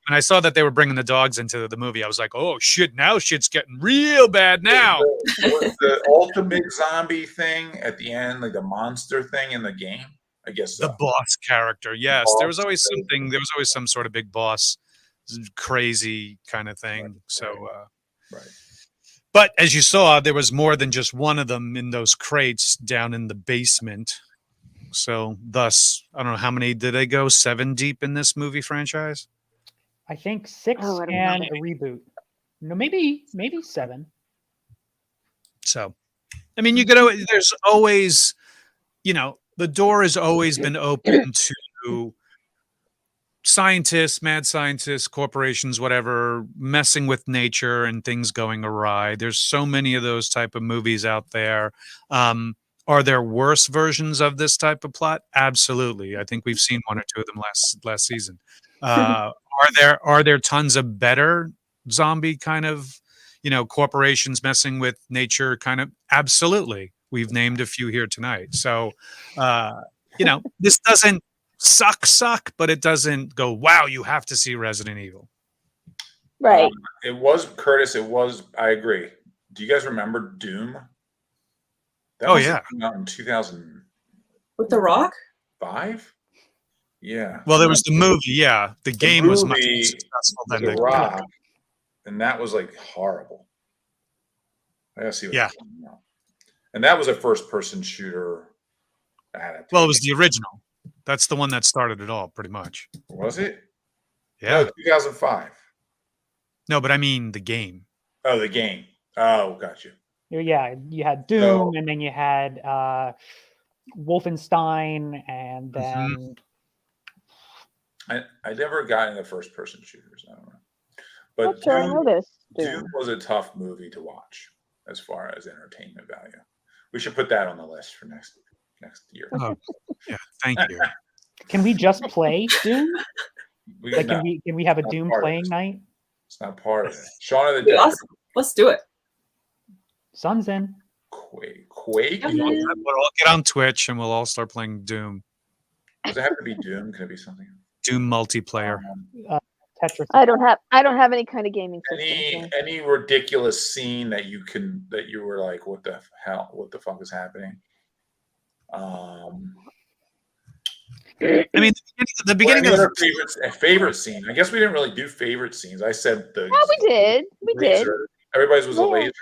Speaker 4: I saw that they were bringing the dogs into the movie, I was like, oh shit, now shit's getting real bad now.
Speaker 2: Was the ultimate zombie thing at the end, like the monster thing in the game? I guess so.
Speaker 4: The boss character, yes. There was always something. There was always some sort of big boss, crazy kind of thing.
Speaker 2: Right.
Speaker 4: But as you saw, there was more than just one of them in those crates down in the basement. So thus, I don't know how many did they go? 7 deep in this movie franchise?
Speaker 1: I think 6 and a reboot. No, maybe 7.
Speaker 4: So, I mean, there's always, the door has always been open to scientists, mad scientists, corporations, whatever, messing with nature and things going awry. There's so many of those type of movies out there. Are there worse versions of this type of plot? Absolutely. I think we've seen 1 or 2 of them last season. Are there tons of better zombie kind of, corporations messing with nature kind of? Absolutely. We've named a few here tonight. So, this doesn't suck, but it doesn't go, wow, you have to see Resident Evil.
Speaker 3: Right.
Speaker 2: It was, Curtis, I agree. Do you guys remember Doom? That was out in 2000.
Speaker 5: With The Rock?
Speaker 2: 5? Yeah.
Speaker 4: Well, there was the movie, yeah. The game was much more successful than
Speaker 2: The Rock, and that was like horrible. I gotta see what's going on. And that was a first-person shooter adaptation.
Speaker 4: Well, it was the original. That's the one that started it all, pretty much.
Speaker 2: Was it?
Speaker 4: Yeah.
Speaker 2: No, 2005.
Speaker 4: No, but I mean the game.
Speaker 2: Oh, the game. Oh, got you.
Speaker 1: Yeah, you had Doom, and then you had Wolfenstein, and then
Speaker 2: I never got into first-person shooters. I don't know, but
Speaker 3: sure I know this.
Speaker 2: Doom was a tough movie to watch as far as entertainment value. We should put that on the list for next year.
Speaker 4: Oh, yeah, thank you.
Speaker 1: Can we just play Doom?
Speaker 2: Can
Speaker 1: we have a Doom playing night?
Speaker 2: It's not part of it. Shaun of the Dead.
Speaker 5: Awesome. Let's do it.
Speaker 1: Sun's in.
Speaker 2: Quake.
Speaker 4: We'll all get on Twitch and we'll all start playing Doom.
Speaker 2: Does it have to be Doom? Can it be something?
Speaker 4: Doom multiplayer.
Speaker 1: Tetris.
Speaker 3: I don't have any kind of gaming system.
Speaker 2: Any ridiculous scene that you were like, what the hell? What the fuck is happening?
Speaker 4: I mean, the beginning of
Speaker 2: favorite scene. I guess we didn't really do favorite scenes. I said the.
Speaker 3: Oh, we did. We did.
Speaker 2: Everybody's was a laser.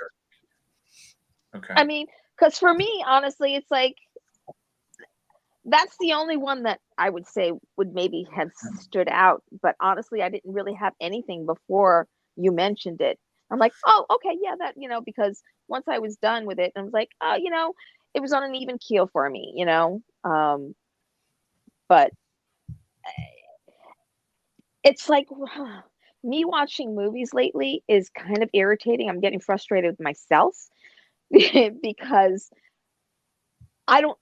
Speaker 2: Okay.
Speaker 3: I mean, because for me, honestly, it's like that's the only one that I would say would maybe have stood out. But honestly, I didn't really have anything before you mentioned it. I'm like, oh, okay, yeah, that, because once I was done with it, I was like, oh, it was on an even keel for me, but it's like me watching movies lately is kind of irritating. I'm getting frustrated with myself because I don't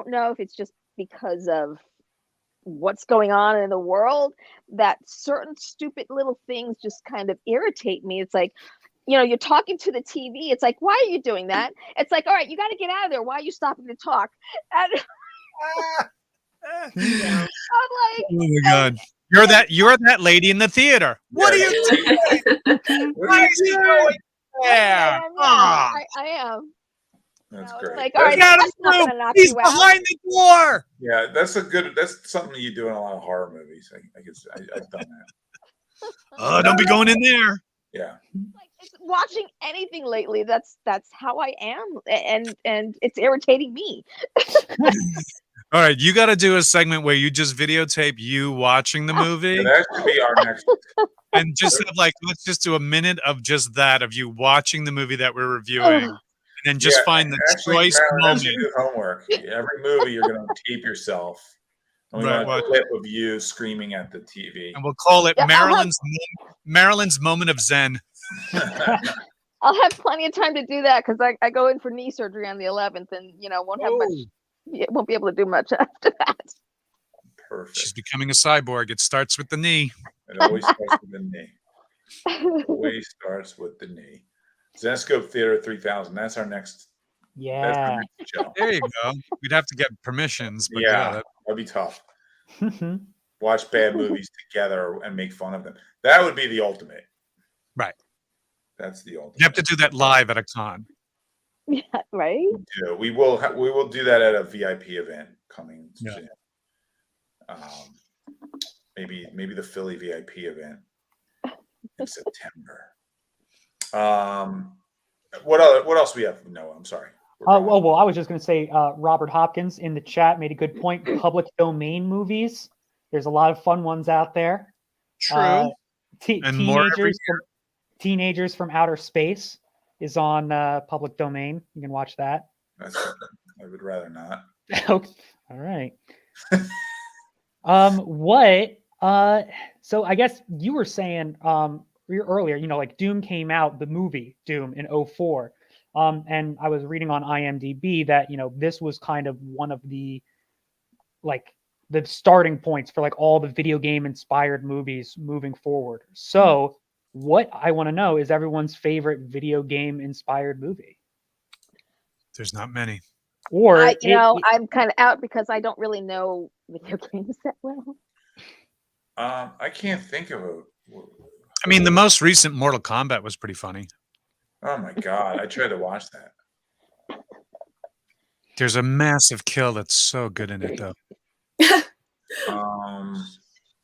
Speaker 3: know if it's just because of what's going on in the world that certain stupid little things just kind of irritate me. It's like, you're talking to the TV. It's like, why are you doing that? It's like, all right, you got to get out of there. Why are you stopping to talk? And I'm like,
Speaker 4: oh my God. You're that lady in the theater. What are you doing? Why is he going there?
Speaker 3: I am.
Speaker 2: That's great.
Speaker 3: Like, all right, that's not gonna knock
Speaker 4: He's
Speaker 3: you out.
Speaker 4: behind the door.
Speaker 2: Yeah, that's something you do in a lot of horror movies. I've done that.
Speaker 4: Oh, don't be going in there.
Speaker 2: Yeah.
Speaker 3: Like, it's watching anything lately, that's how I am, and it's irritating me.
Speaker 4: All right, you got to do a segment where you just videotape you watching the movie,
Speaker 2: Yeah, that should be our next.
Speaker 4: and just have let's just do a minute of just that of you watching the movie that we're reviewing, and then just find the choice
Speaker 2: Marilyn,
Speaker 4: moment.
Speaker 2: that's your homework. Every movie you're going to tape yourself. And we want a clip of you screaming at the TV.
Speaker 4: And we'll call it Marilyn's moment of zen.
Speaker 3: I'll have plenty of time to do that because I go in for knee surgery on the 11th, and won't have much. Won't be able to do much after that.
Speaker 2: Perfect.
Speaker 4: She's becoming a cyborg. It starts with the knee.
Speaker 2: It always starts with the knee. Always starts with the knee. Zenescope Theater 3000. That's our next.
Speaker 1: Yeah.
Speaker 2: That's our next show.
Speaker 4: There you go. We'd have to get permissions, but
Speaker 2: that'd be tough. Watch bad movies together and make fun of them. That would be the ultimate.
Speaker 4: Right.
Speaker 2: That's the ultimate.
Speaker 4: You have to do that live at a con.
Speaker 3: Yeah, right.
Speaker 2: We will do that at a VIP event coming soon. Maybe the Philly VIP event in September. What else we have? No, I'm sorry.
Speaker 1: Well, I was just going to say Robert Hopkins in the chat made a good point. Public domain movies. There's a lot of fun ones out there.
Speaker 4: True. And
Speaker 1: Teenagers from Outer Space is on public domain. You can watch that.
Speaker 2: I would rather not.
Speaker 1: Okay. All right. So I guess you were saying earlier, Doom came out, the movie Doom in 2004. And I was reading on IMDb that, this was kind of one of the the starting points for all the video game inspired movies moving forward. So what I want to know is everyone's favorite video game inspired movie.
Speaker 4: There's not many.
Speaker 1: Or
Speaker 3: I'm kind of out because I don't really know video games that well.
Speaker 2: I can't think of
Speaker 4: I mean, the most recent Mortal Kombat was pretty funny.
Speaker 2: Oh my God. I tried to watch that.
Speaker 4: There's a massive kill that's so good in it, though.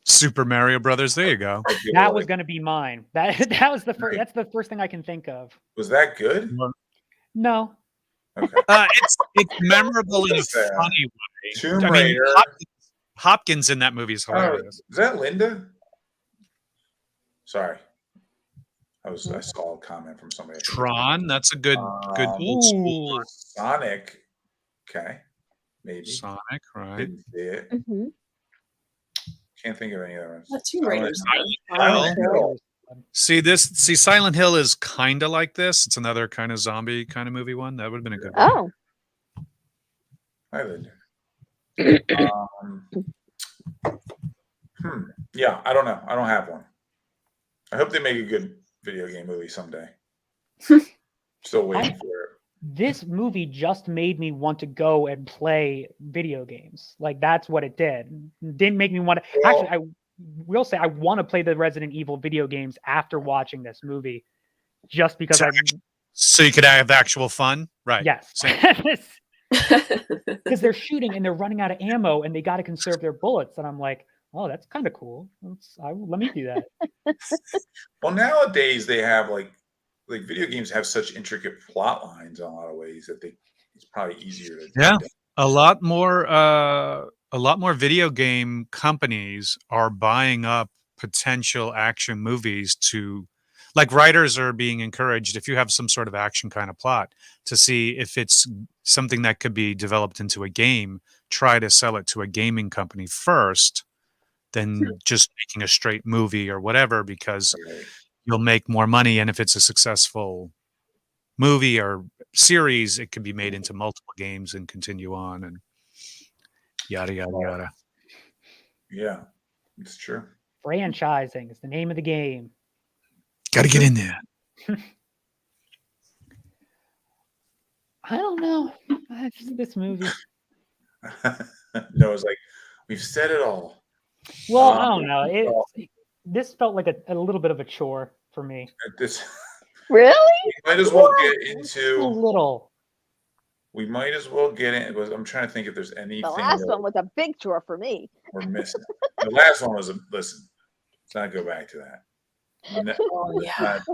Speaker 4: Super Mario Brothers. There you go.
Speaker 1: That was going to be mine. That was the first. That's the first thing I can think of.
Speaker 2: Was that good?
Speaker 1: No.
Speaker 2: Okay.
Speaker 4: It's memorable in a funny way.
Speaker 2: Tomb Raider.
Speaker 4: Hopkins in that movie is hilarious.
Speaker 2: Is that Linda? Sorry. I saw a comment from somebody.
Speaker 4: Tron. That's a good old school.
Speaker 2: Sonic. Okay. Maybe.
Speaker 4: Sonic, right.
Speaker 2: Didn't see it.
Speaker 3: Mm-hmm.
Speaker 2: Can't think of any other ones.
Speaker 5: Tomb Raiders.
Speaker 2: Silent Hill.
Speaker 4: See, Silent Hill is kind of like this. It's another kind of zombie kind of movie one. That would have been a good one.
Speaker 3: Oh.
Speaker 2: Hi, Linda. Yeah, I don't know. I don't have one. I hope they make a good video game movie someday. Still waiting for it.
Speaker 1: This movie just made me want to go and play video games. That's what it did. It didn't make me want to.
Speaker 2: Well,
Speaker 1: actually, I will say I want to play the Resident Evil video games after watching this movie, just because
Speaker 4: So you could have actual fun, right?
Speaker 1: Yes. Because they're shooting and they're running out of ammo and they got to conserve their bullets. And I'm like, oh, that's kind of cool. Let me do that.
Speaker 2: Well, nowadays they have video games have such intricate plot lines in a lot of ways that it's probably easier to
Speaker 4: do. A lot more video game companies are buying up potential action movies to, writers are being encouraged, if you have some sort of action kind of plot, to see if it's something that could be developed into a game, try to sell it to a gaming company first, than just making a straight movie or whatever, because you'll make more money. And if it's a successful movie or series, it can be made into multiple games and continue on and yada, yada, yada.
Speaker 2: Yeah, it's true.
Speaker 1: Franchising is the name of the game.
Speaker 4: Got to get in there.
Speaker 1: I don't know. This movie.
Speaker 2: No, it's we've said it all.
Speaker 1: Well, I don't know. This felt like a little bit of a chore for me.
Speaker 3: Really?
Speaker 2: We might as well get into
Speaker 1: a little.
Speaker 2: We might as well get in. I'm trying to think if there's anything.
Speaker 3: The last one was a big chore for me.
Speaker 2: We're missing. The last one was listen. Let's not go back to that.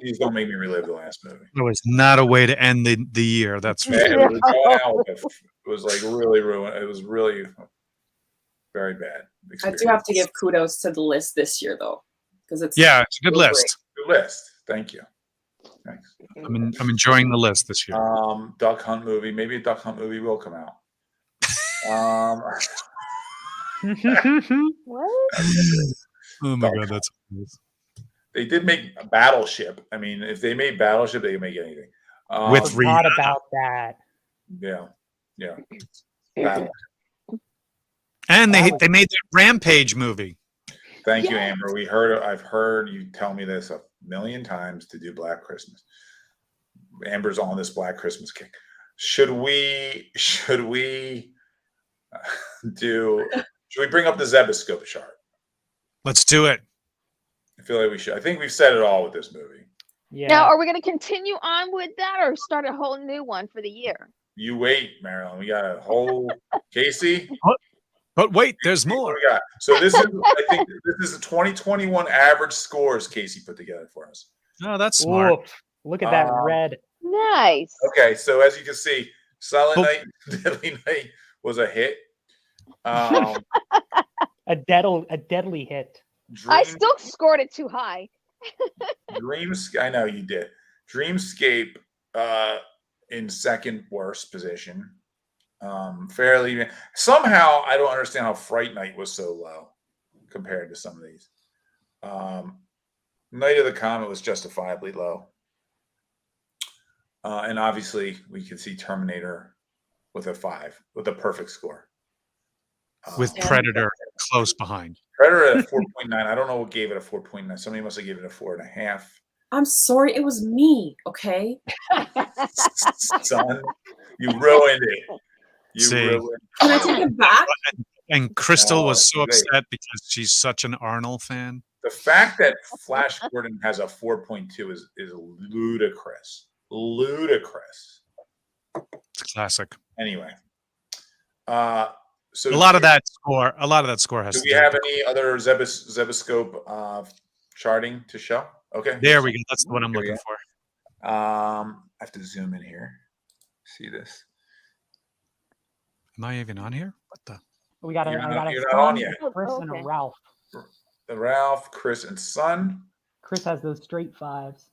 Speaker 2: Please don't make me relive the last movie.
Speaker 4: It was not a way to end the year. That's for sure.
Speaker 2: It was really ruined. It was really Very bad
Speaker 5: I
Speaker 2: experience.
Speaker 5: do have to give kudos to the list this year, though, because it's
Speaker 4: it's a good
Speaker 5: really
Speaker 4: list.
Speaker 2: Good list. Thank you. Thanks.
Speaker 4: I'm enjoying the list this year.
Speaker 2: Duck Hunt movie. Maybe a Duck Hunt movie will come out.
Speaker 3: What?
Speaker 4: Oh my God, that's
Speaker 2: They did make a Battleship. I mean, if they made Battleship, they can make anything.
Speaker 4: With
Speaker 1: Forgot about that.
Speaker 2: Yeah. Battleship.
Speaker 4: and they made that Rampage movie.
Speaker 2: Thank you, Amber. I've heard you tell me this a million times to do Black Christmas. Amber's on this Black Christmas kick. Should we bring up the Zebescope chart?
Speaker 4: Let's do it.
Speaker 2: I feel like we should. I think we've said it all with this movie.
Speaker 1: Yeah.
Speaker 3: Now, are we going to continue on with that or start a whole new one for the year?
Speaker 2: You wait, Marilyn. We got a whole Casey.
Speaker 4: But wait, there's
Speaker 2: What
Speaker 4: more.
Speaker 2: we got? So I think this is the 2021 average scores Casey put together for us.
Speaker 4: Oh, that's smart.
Speaker 1: Oof, look at that red.
Speaker 3: Nice.
Speaker 2: Okay, so as you can see, Silent Night, Deadly Night was a hit.
Speaker 1: A deadly hit.
Speaker 3: I still scored it too high.
Speaker 2: I know you did. Dreamscape in second worst position. Fairly even. Somehow I don't understand how Fright Night was so low compared to some of these. Night of the Comet was justifiably low. And obviously we can see Terminator with a 5, with a perfect score.
Speaker 4: With Predator close behind.
Speaker 2: Predator at 4.9. I don't know what gave it a 4.9. Somebody must have given it a 4.5.
Speaker 5: I'm sorry, it was me. Okay.
Speaker 2: Son, you ruined it.
Speaker 5: Can I take it back?
Speaker 4: And Krystle was so upset because she's such an Arnold fan.
Speaker 2: The fact that Flash Gordon has a 4.2 is ludicrous. Ludicrous.
Speaker 4: It's a classic.
Speaker 2: Anyway. So
Speaker 4: a lot of that score has
Speaker 2: do
Speaker 4: to
Speaker 2: we have any other Zebescope charting to show? Okay.
Speaker 4: There we go. That's the one I'm looking for.
Speaker 2: I have to zoom in here. See this.
Speaker 4: Am I even on here? What the?
Speaker 1: We got
Speaker 2: You're
Speaker 1: a
Speaker 2: not on yet.
Speaker 1: Chris and a Ralph.
Speaker 2: The Ralph, Chris, and Son.
Speaker 1: Chris has those straight 5s.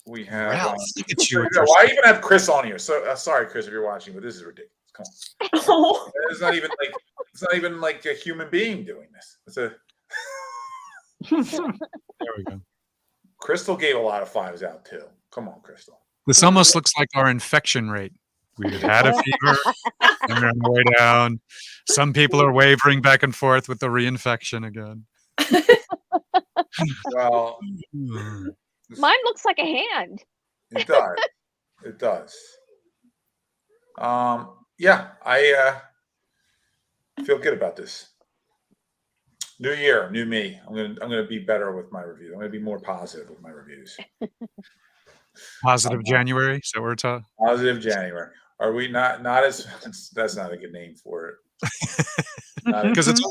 Speaker 2: We have.
Speaker 4: Ralph, look at you.
Speaker 2: Why even have Chris on here? So sorry, Chris, if you're watching, but this is ridiculous. Come on. It's not even like a human being doing this. It's a.
Speaker 4: There we go.
Speaker 2: Krystle gave a lot of 5s out too. Come on, Krystle.
Speaker 4: This almost looks like our infection rate. We've had a fever, and we're on the way down. Some people are wavering back and forth with the reinfection again.
Speaker 2: Well,
Speaker 3: mine looks like a hand.
Speaker 2: It does. It does. Yeah, I feel good about this. New year, new me. I'm gonna be better with my reviews. I'm gonna be more positive with my reviews.
Speaker 4: Positive January. Is that what we're talking?
Speaker 2: Positive January. Are we not as? That's not a good name for it.
Speaker 4: Because it's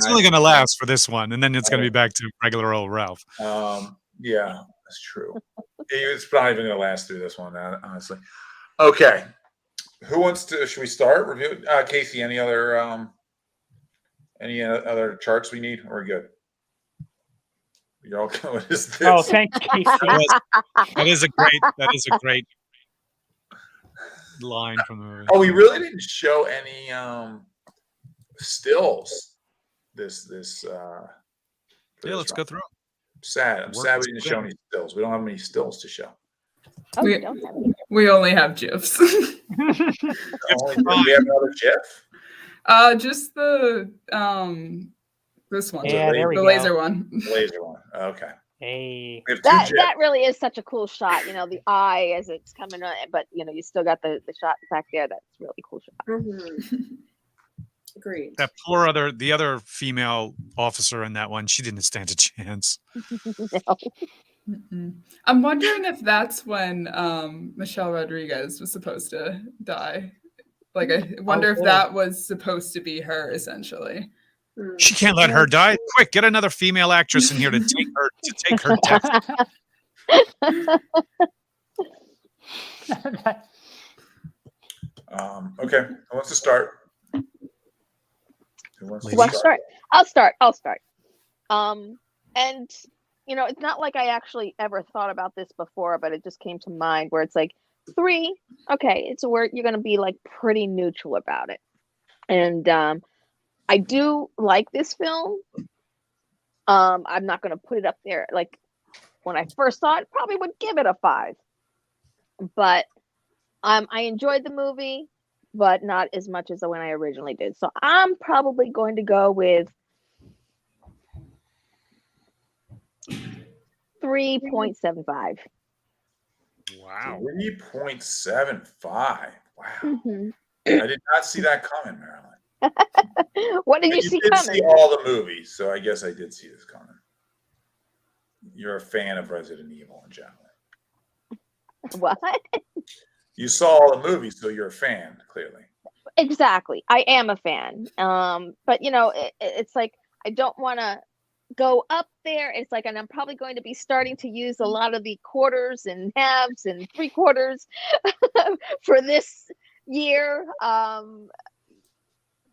Speaker 4: only going to last for this one, and then it's going to be back to regular old Ralph.
Speaker 2: Yeah, that's true. It's not even going to last through this one, honestly. Okay, who wants to? Should we start review? Casey, any other charts we need? Or we're good. You're all. What is this?
Speaker 1: Oh, thank you.
Speaker 4: That is a great line from the movie.
Speaker 2: Oh, we really didn't show any stills. This
Speaker 4: yeah, let's go through them.
Speaker 2: Sad. I'm sad we didn't show any stills. We don't have any stills to show.
Speaker 3: Oh, we don't have any.
Speaker 6: We only have GIFs.
Speaker 2: We have another GIF.
Speaker 6: Just the this one.
Speaker 1: Yeah, there we
Speaker 6: the
Speaker 1: go.
Speaker 6: laser one.
Speaker 2: Laser one. Okay.
Speaker 1: Hey.
Speaker 2: We have two
Speaker 3: That
Speaker 2: GIFs.
Speaker 3: really is such a cool shot. You know, the eye as it's coming on, but you still got the shot back there. That's a really cool shot.
Speaker 5: Mm-hmm. Agreed.
Speaker 4: That the other female officer in that one, she didn't stand a chance.
Speaker 3: No.
Speaker 6: Mm-mm. I'm wondering if that's when Michelle Rodriguez was supposed to die. Like, I wonder if that was supposed to be her, essentially.
Speaker 4: She can't let her die. Quick, get another female actress in here to take her death.
Speaker 2: Okay. Who wants to start? Who wants
Speaker 4: Ladies?
Speaker 2: to
Speaker 3: Well,
Speaker 2: start?
Speaker 3: I'll start. And it's not like I actually ever thought about this before, but it just came to mind where it's like 3. Okay, it's a word you're going to be like pretty neutral about it. And I do like this film. I'm not going to put it up there. Like when I first saw it, probably would give it a 5. But I enjoyed the movie, but not as much as when I originally did. So I'm probably going to go with 3.75.
Speaker 4: Wow.
Speaker 2: 3.75. Wow.
Speaker 3: Mhm.
Speaker 2: I did not see that coming, Marilyn.
Speaker 3: What did
Speaker 2: But
Speaker 3: you see
Speaker 2: did
Speaker 3: coming?
Speaker 2: see all the movies, so I guess I did see this coming. You're a fan of Resident Evil in general.
Speaker 3: What?
Speaker 2: You saw all the movies, so you're a fan, clearly.
Speaker 3: Exactly. I am a fan. But it's like I don't want to go up there. It's like, and I'm probably going to be starting to use a lot of the quarters and halves and 3/4 for this year,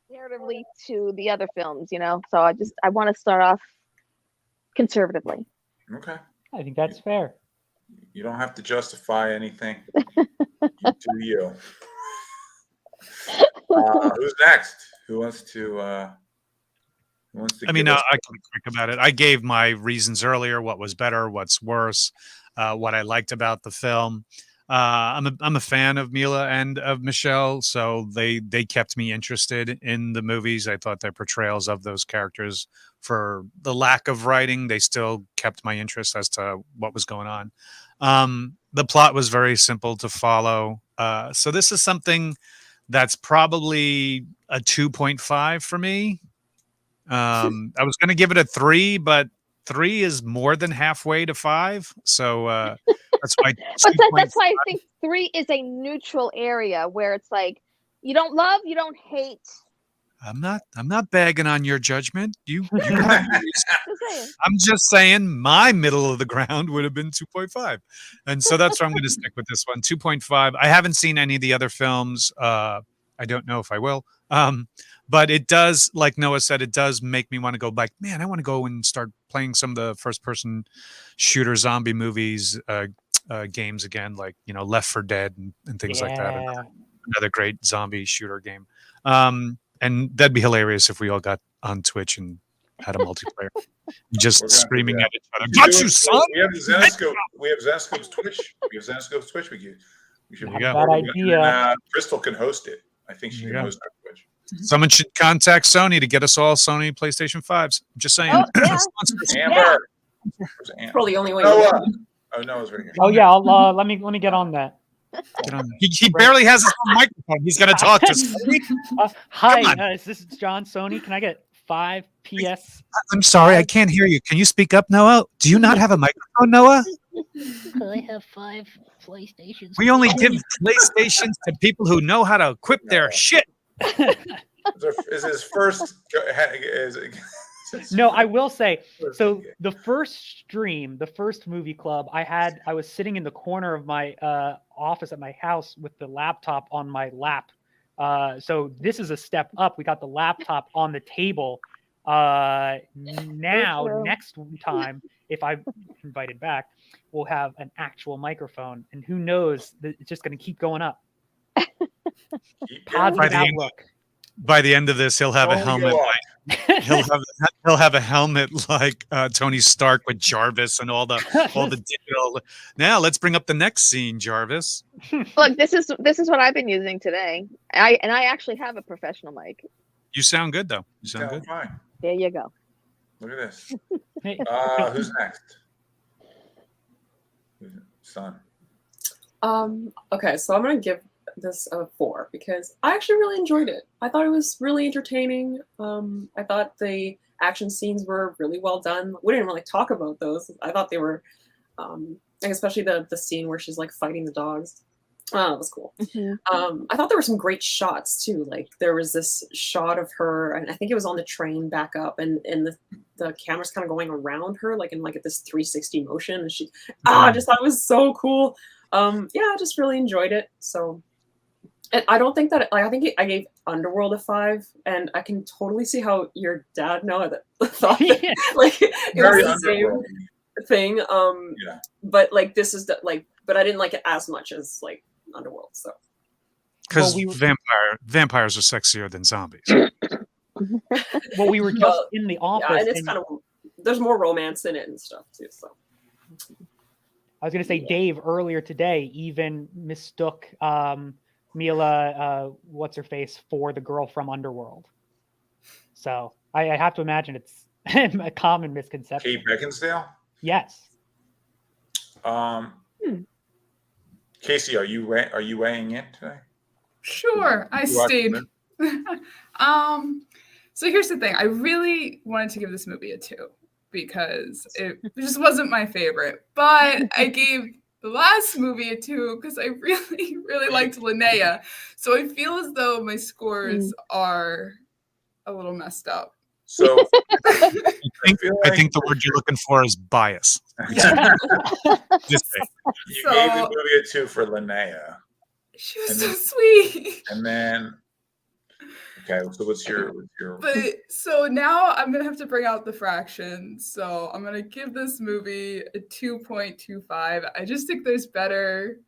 Speaker 3: comparatively to the other films. So I want to start off conservatively.
Speaker 2: Okay.
Speaker 1: I think that's fair.
Speaker 2: You don't have to justify anything. You do you. Who's next? Who wants to
Speaker 4: I mean,
Speaker 2: give us-
Speaker 4: I can be quick about it. I gave my reasons earlier. What was better? What's worse? What I liked about the film. I'm a fan of Mila and of Michelle, so they kept me interested in the movies. I thought their portrayals of those characters, for the lack of writing, they still kept my interest as to what was going on. The plot was very simple to follow. So this is something that's probably a 2.5 for me. I was going to give it a 3, but 3 is more than halfway to 5. So that's why.
Speaker 3: But that's why I think 3 is a neutral area where it's like you don't love, you don't hate.
Speaker 4: I'm not bagging on your judgment. You have
Speaker 3: Just saying.
Speaker 4: I'm just saying my middle of the ground would have been 2.5. And so that's where I'm going to stick with this one. 2.5. I haven't seen any of the other films. I don't know if I will. But it does, like Noah said, it does make me want to go like, man, I want to go and start playing some of the first person shooter zombie movies, games again, like, Left 4 Dead and things like that.
Speaker 1: Yeah.
Speaker 4: Another great zombie shooter game. And that'd be hilarious if we all got on Twitch and had a multiplayer, just
Speaker 2: We're gonna do
Speaker 4: screaming
Speaker 2: that.
Speaker 4: at each other.
Speaker 2: We
Speaker 4: Got
Speaker 2: should do
Speaker 4: you,
Speaker 2: it-
Speaker 4: son!
Speaker 2: We have Zenoscope. We have Zenoscope's Twitch. We have Zenoscope's Twitch. We should.
Speaker 4: There you go.
Speaker 1: Bad idea.
Speaker 2: And, Krystle can host it. I think she
Speaker 4: There
Speaker 2: can
Speaker 4: you go.
Speaker 2: host our Twitch.
Speaker 4: Someone should contact Sony to get us all Sony PlayStation 5s. Just saying.
Speaker 3: Oh, yeah.
Speaker 4: Sponsors.
Speaker 2: Amber. Where's Amber?
Speaker 5: Probably the only way.
Speaker 2: Noah. Oh, Noah's right here.
Speaker 1: Oh yeah, I'll, let me get on that.
Speaker 4: Get on there. He barely has his own microphone. He's going to talk to Sony.
Speaker 1: Hi,
Speaker 4: on.
Speaker 1: is this John Sony? Can I get 5 PS?
Speaker 4: I'm sorry, I can't hear you. Can you speak up, Noah? Do you not have a microphone, Noah?
Speaker 7: I have 5 PlayStations.
Speaker 4: We only give PlayStations to people who know how to equip their shit.
Speaker 2: Is his first?
Speaker 1: No, I will say, so the first stream, the first movie club, I was sitting in the corner of my office at my house with the laptop on my lap. So this is a step up. We got the laptop on the table. Now, next time, if I'm invited back, we'll have an actual microphone. And who knows, it's just going to keep going up. Positive outlook.
Speaker 4: By the end of this, he'll have a
Speaker 2: Only
Speaker 4: helmet.
Speaker 2: go
Speaker 4: Like, he'll have a helmet like Tony Stark with Jarvis and all the digital. Now let's bring up the next scene, Jarvis.
Speaker 3: Look, this is what I've been using today. I actually have a professional mic.
Speaker 4: You sound good though. You sound
Speaker 2: Yeah,
Speaker 4: good.
Speaker 2: fine.
Speaker 3: There you go.
Speaker 2: Look at this.
Speaker 1: Hey,
Speaker 2: Who's next? Son.
Speaker 5: Okay, so I'm gonna give this a 4 because I actually really enjoyed it. I thought it was really entertaining. I thought the action scenes were really well done. We didn't really talk about those. I thought they were, especially the scene where she's like fighting the dogs. Oh, that was cool.
Speaker 3: Mm-hmm.
Speaker 5: I thought there were some great shots too. Like there was this shot of her, and I think it was on the train back up, and the camera's kind of going around her, like in like at this 360 motion. And I just thought it was so cool. Yeah, I just really enjoyed it. So And I don't think that, like, I think I gave Underworld a 5, and I can totally see how your dad thought that, like, it
Speaker 2: Very
Speaker 5: was the same thing.
Speaker 2: Yeah.
Speaker 5: But like, this is but I didn't like it as much as like Underworld. So
Speaker 4: because vampires are sexier than zombies.
Speaker 1: Well, we were just in the office.
Speaker 5: Yeah, and it's kind of, there's more romance in it and stuff too. So
Speaker 1: I was going to say, Dave earlier today even mistook Mila, what's her face, for the girl from Underworld. So I have to imagine it's a common misconception.
Speaker 2: Kate Beckinsale?
Speaker 1: Yes.
Speaker 2: Casey, are you weighing in today?
Speaker 6: Sure, I stayed. So here's the thing. I really wanted to give this movie a 2 because it just wasn't my favorite. But I gave the last movie a 2 because I really, really liked Linnea. So I feel as though my scores are a little messed up.
Speaker 2: So
Speaker 4: I think the word you're looking for is bias.
Speaker 2: You gave the movie a 2 for Linnea.
Speaker 6: She was so sweet.
Speaker 2: And then, okay, so what's your?
Speaker 6: But so now I'm gonna have to bring out the fraction. So I'm gonna give this movie a 2.25. I just think there's better.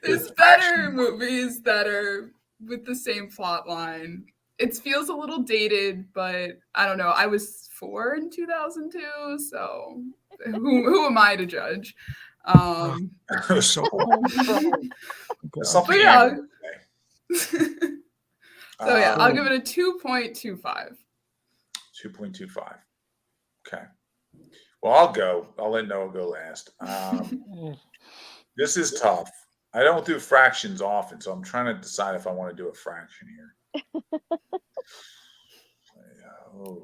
Speaker 6: There's better movies that are with the same plot line. It feels a little dated, but I don't know. I was 4 in 2002, so who am I to judge?
Speaker 2: So
Speaker 6: yeah. So yeah, I'll give it a 2.25.
Speaker 2: 2.25. Okay. Well, I'll let Noah go last. This is tough. I don't do fractions often, so I'm trying to decide if I want to do a fraction here.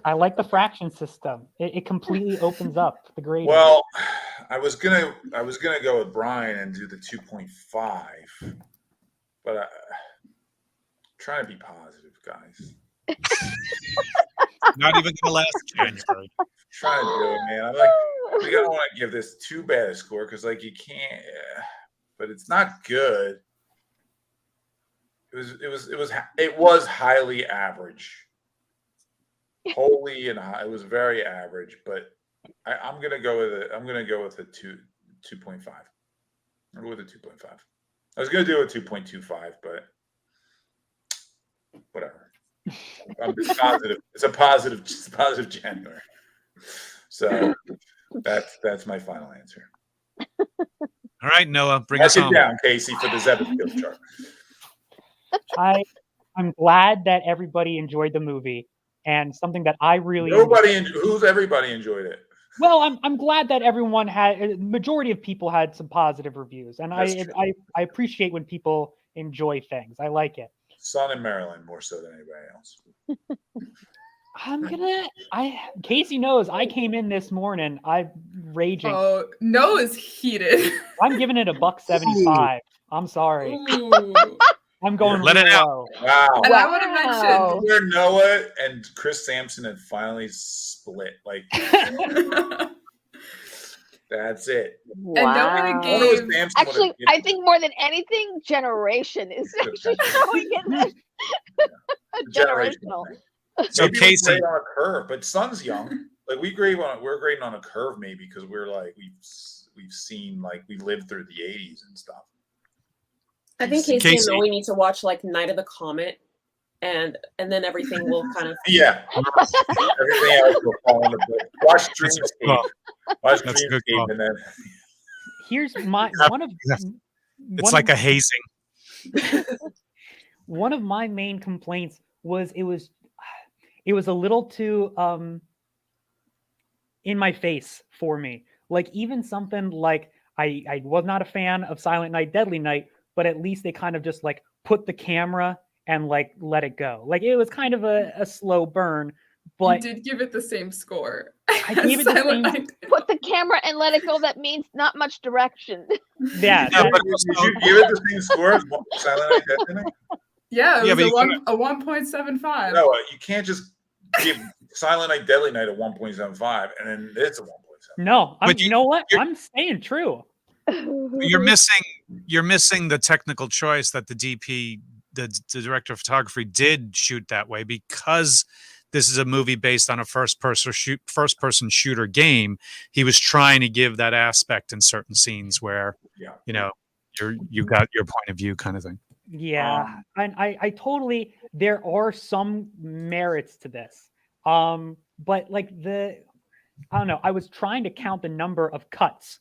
Speaker 1: I like the fraction system. It completely opens up the grade.
Speaker 2: Well, I was gonna go with Brian and do the 2.5, but I'm trying to be positive, guys.
Speaker 4: Not even gonna last January.
Speaker 2: Trying to do it, man. I'm like, we don't want to give this too bad a score because, like, you can't. But it's not good. It was highly average. Holy and high. It was very average, but I'm gonna go with it. I'm gonna go with a 2.5. I'll go with a 2.5. I was gonna do a 2.25, but whatever. I'm just positive. It's a positive January. So that's my final answer.
Speaker 4: All right, Noah, bring
Speaker 2: Mark
Speaker 4: us
Speaker 2: it
Speaker 4: home.
Speaker 2: down, Casey, for the Zebedee chart.
Speaker 1: I'm glad that everybody enjoyed the movie, and something that I really
Speaker 2: who's everybody enjoyed it.
Speaker 1: Well, I'm glad that everyone majority of people had some positive reviews, and I appreciate when people enjoy things. I like it.
Speaker 2: Son and Marilyn more so than anybody else.
Speaker 1: Casey knows I came in this morning. I'm raging.
Speaker 6: Oh, Noah's heated.
Speaker 1: I'm giving it a $1.75. I'm sorry.
Speaker 6: Ooh.
Speaker 1: I'm going
Speaker 4: Let it out.
Speaker 1: low.
Speaker 2: Wow.
Speaker 6: And I want to mention
Speaker 2: where Noah and Chris Sampson had finally split. Like, that's it.
Speaker 3: Wow. Actually, I think more than anything, generation is actually showing in this.
Speaker 2: Generational.
Speaker 4: So
Speaker 2: maybe
Speaker 4: Casey,
Speaker 2: we grade on a curve, but Son's young. Like we're grading on a curve maybe because we're like we've seen, like, we lived through the 80s and stuff.
Speaker 5: I think Casey and Noe need to watch like Night of the Comet, and then everything will kind of
Speaker 2: everything else will fall into place. Watch Dreamscape. Watch Dreamscape, and then
Speaker 1: here's my
Speaker 4: it's like a hazing.
Speaker 1: One of my main complaints was it was a little too in my face for me. Like, even something like I was not a fan of Silent Night, Deadly Night, but at least they kind of just like put the camera and like let it go. Like, it was kind of a slow burn, but
Speaker 6: you did give it the same score.
Speaker 1: I gave it the same.
Speaker 3: Put the camera and let it go. That means not much direction.
Speaker 1: Yeah.
Speaker 2: Did you give it the same score as Silent Night, Deadly Night?
Speaker 6: Yeah, it was a 1.75.
Speaker 2: No, you can't just give Silent Night, Deadly Night a 1.75 and then it's a 1.7.
Speaker 1: No, you know what? I'm staying true.
Speaker 4: You're missing you're missing the technical choice that the DP, the director of photography, did shoot that way because this is a movie based on a first person shooter game. He was trying to give that aspect in certain scenes where you got your point of view kind of thing.
Speaker 1: Yeah, and I totally, there are some merits to this. But like I don't know, I was trying to count the number of cuts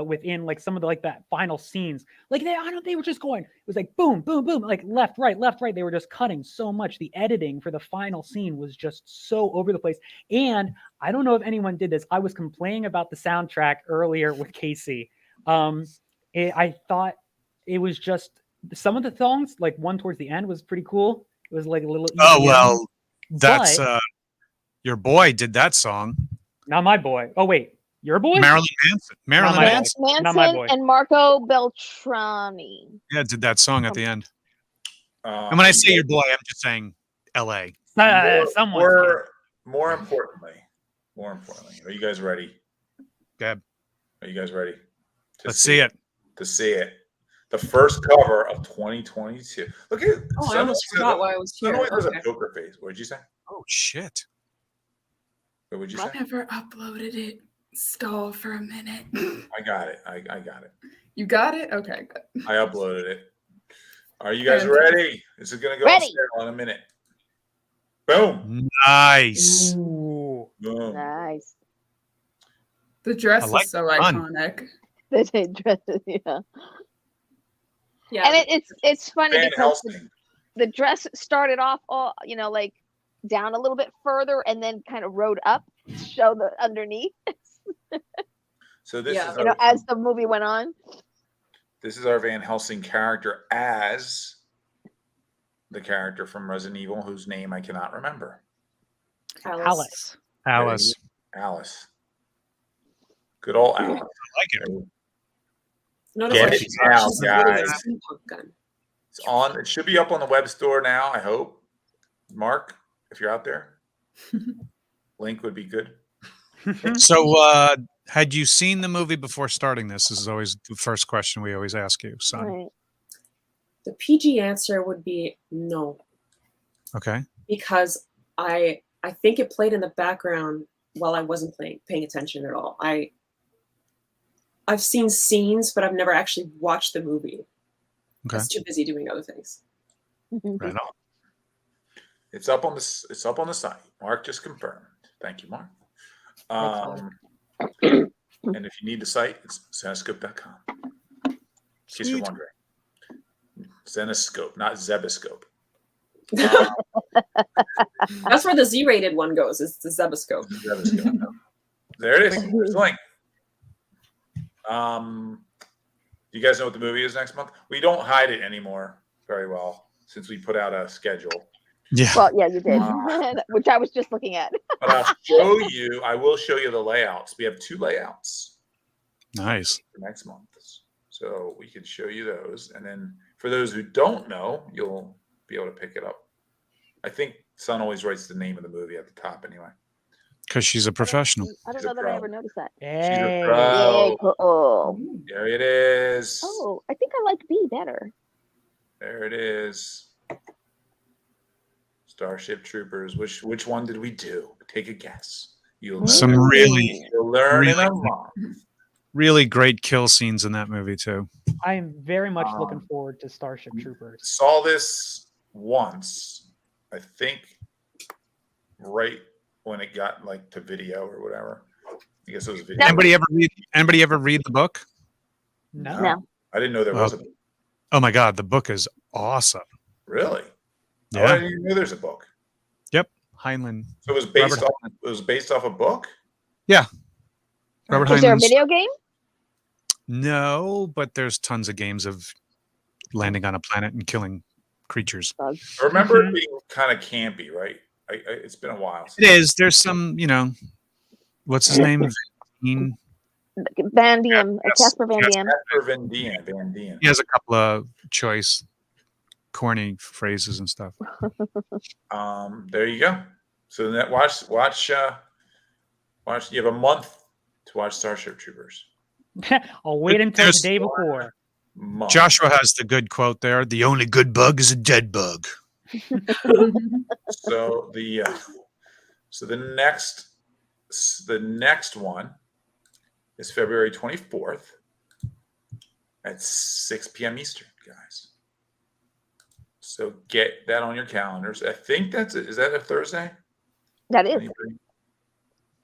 Speaker 1: within like some of the like that final scenes. Like they were just going, it was like boom, boom, boom, like left, right. They were just cutting so much. The editing for the final scene was just so over the place. And I don't know if anyone did this. I was complaining about the soundtrack earlier with Casey. I thought it was just some of the songs, like one towards the end was pretty cool. It was like a little
Speaker 4: well, that's your boy did that song.
Speaker 1: Not my boy. Oh wait, your boy?
Speaker 4: Marilyn Manson.
Speaker 1: Not my boy.
Speaker 3: And Marco Beltrami.
Speaker 4: Yeah, did that song at the end. And when I say your boy, I'm just saying L.A.
Speaker 2: More importantly, are you guys ready?
Speaker 4: Gab.
Speaker 2: Are you guys ready?
Speaker 4: Let's see it.
Speaker 2: To see it. The first cover of 2022. Look at.
Speaker 5: I almost forgot why I was here.
Speaker 2: There's a poker face. What did you say?
Speaker 4: Oh shit.
Speaker 2: What would you say?
Speaker 6: I never uploaded it. Stall for a minute.
Speaker 2: I got it. I got it.
Speaker 6: You got it? Okay, good.
Speaker 2: I uploaded it. Are you guys ready? This is gonna go on sale in a minute. Boom.
Speaker 4: Nice.
Speaker 1: Ooh.
Speaker 2: Boom.
Speaker 3: Nice.
Speaker 6: The dress is so iconic.
Speaker 3: The dress, yeah.
Speaker 5: Yeah.
Speaker 3: And it's funny
Speaker 2: Van
Speaker 3: because
Speaker 2: Helsing.
Speaker 3: the dress started off all, like down a little bit further and then kind of rode up to show the underneath.
Speaker 2: So this is
Speaker 3: as the movie went on.
Speaker 2: This is our Van Helsing character as the character from Resident Evil, whose name I cannot remember.
Speaker 1: Alice.
Speaker 2: Good old Alice.
Speaker 4: I like it.
Speaker 2: Get it now, guys. It's on. It should be up on the web store now, I hope. Mark, if you're out there, link would be good.
Speaker 4: So, had you seen the movie before starting this? This is always the first question we always ask you, son.
Speaker 3: Right.
Speaker 5: The PG answer would be no.
Speaker 4: Okay.
Speaker 5: Because I think it played in the background while I wasn't paying attention at all. I've seen scenes, but I've never actually watched the movie.
Speaker 4: Okay.
Speaker 5: I was too busy doing other things.
Speaker 4: Right on.
Speaker 2: It's up on the site. Mark just confirmed. Thank you, Mark. And if you need the site, it's zenoscope.com. In case you're wondering. Zenoscope, not Zeboscope.
Speaker 5: That's where the Z-rated one goes. It's the Zeboscope.
Speaker 2: There it is. There's the link. Do you guys know what the movie is next month? We don't hide it anymore very well since we put out a schedule.
Speaker 4: Yeah.
Speaker 3: Well, yeah, you did, which I was just looking at.
Speaker 2: But I will show you the layouts. We have 2 layouts.
Speaker 4: Nice.
Speaker 2: For next month. So we can show you those. And then for those who don't know, you'll be able to pick it up. I think Son always writes the name of the movie at the top anyway.
Speaker 4: Because she's a professional.
Speaker 3: I don't know that I ever noticed that.
Speaker 2: She's a pro.
Speaker 3: Cool.
Speaker 2: There it is.
Speaker 3: Oh, I think I like B better.
Speaker 2: There it is. Starship Troopers. Which one did we do? Take a guess. You'll learn in a month.
Speaker 4: Really great kill scenes in that movie too.
Speaker 1: I am very much looking forward to Starship Troopers.
Speaker 2: Saw this once, I think, right when it got like to video or whatever. I guess it was video.
Speaker 4: Anybody ever read the book?
Speaker 3: No.
Speaker 2: I didn't know there was a book.
Speaker 4: Oh my God, the book is awesome.
Speaker 2: Really?
Speaker 4: Yeah.
Speaker 2: Oh, I didn't even know there's a book.
Speaker 4: Yep. Heinlein.
Speaker 2: So it was based off a book?
Speaker 4: Yeah. Robert Heinlein's.
Speaker 3: Is there a video game?
Speaker 4: No, but there's tons of games of landing on a planet and killing creatures.
Speaker 2: I remember it being kind of campy, right? It's been a while.
Speaker 4: It is. There's some, what's his name?
Speaker 3: Van Diem. Casper Van Diem.
Speaker 2: Casper Van Diem.
Speaker 4: He has a couple of choice corny phrases and stuff.
Speaker 2: There you go. So that watch. You have a month to watch Starship Troopers.
Speaker 1: I'll wait until the day before.
Speaker 2: month.
Speaker 4: Joshua has the good quote there. The only good bug is a dead bug.
Speaker 2: So the next one is February 24th at 6 p.m. Eastern, guys. So get that on your calendars. I think is that a Thursday?
Speaker 3: That is.
Speaker 2: Anybody?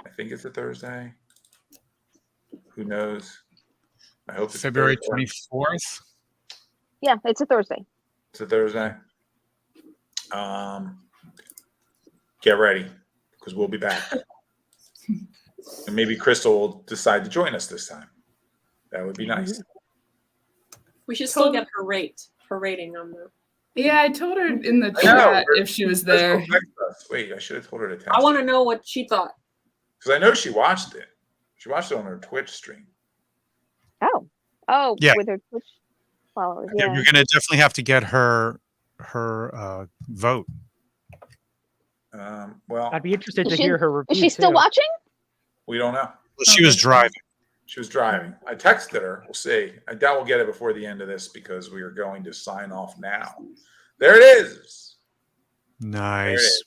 Speaker 2: I think it's a Thursday. Who knows? I hope it's
Speaker 4: February
Speaker 2: Thursday.
Speaker 4: 24th.
Speaker 3: Yeah, it's a Thursday.
Speaker 2: It's a Thursday. Get ready because we'll be back. And maybe Krystle will decide to join us this time. That would be nice.
Speaker 5: We should still get her rating on the.
Speaker 6: Yeah, I told her in the
Speaker 2: I know.
Speaker 6: chat if she was there.
Speaker 2: Krystle texted us. Wait, I should have told her to text.
Speaker 5: I want to know what she thought.
Speaker 2: Because I know she watched it. She watched it on her Twitch stream.
Speaker 3: Oh,
Speaker 4: Yeah.
Speaker 3: with her Twitch followers.
Speaker 4: Yeah,
Speaker 3: Yeah.
Speaker 4: you're gonna definitely have to get her vote.
Speaker 2: Well,
Speaker 1: I'd be interested
Speaker 3: Is
Speaker 1: to
Speaker 3: she-
Speaker 1: hear her review.
Speaker 3: Is she still
Speaker 1: too.
Speaker 3: watching?
Speaker 2: we don't know.
Speaker 4: Well, she was driving.
Speaker 2: She was driving. I texted her. We'll see. I doubt we'll get it before the end of this because we are going to sign off now. There it is.
Speaker 4: Nice.
Speaker 2: There it is.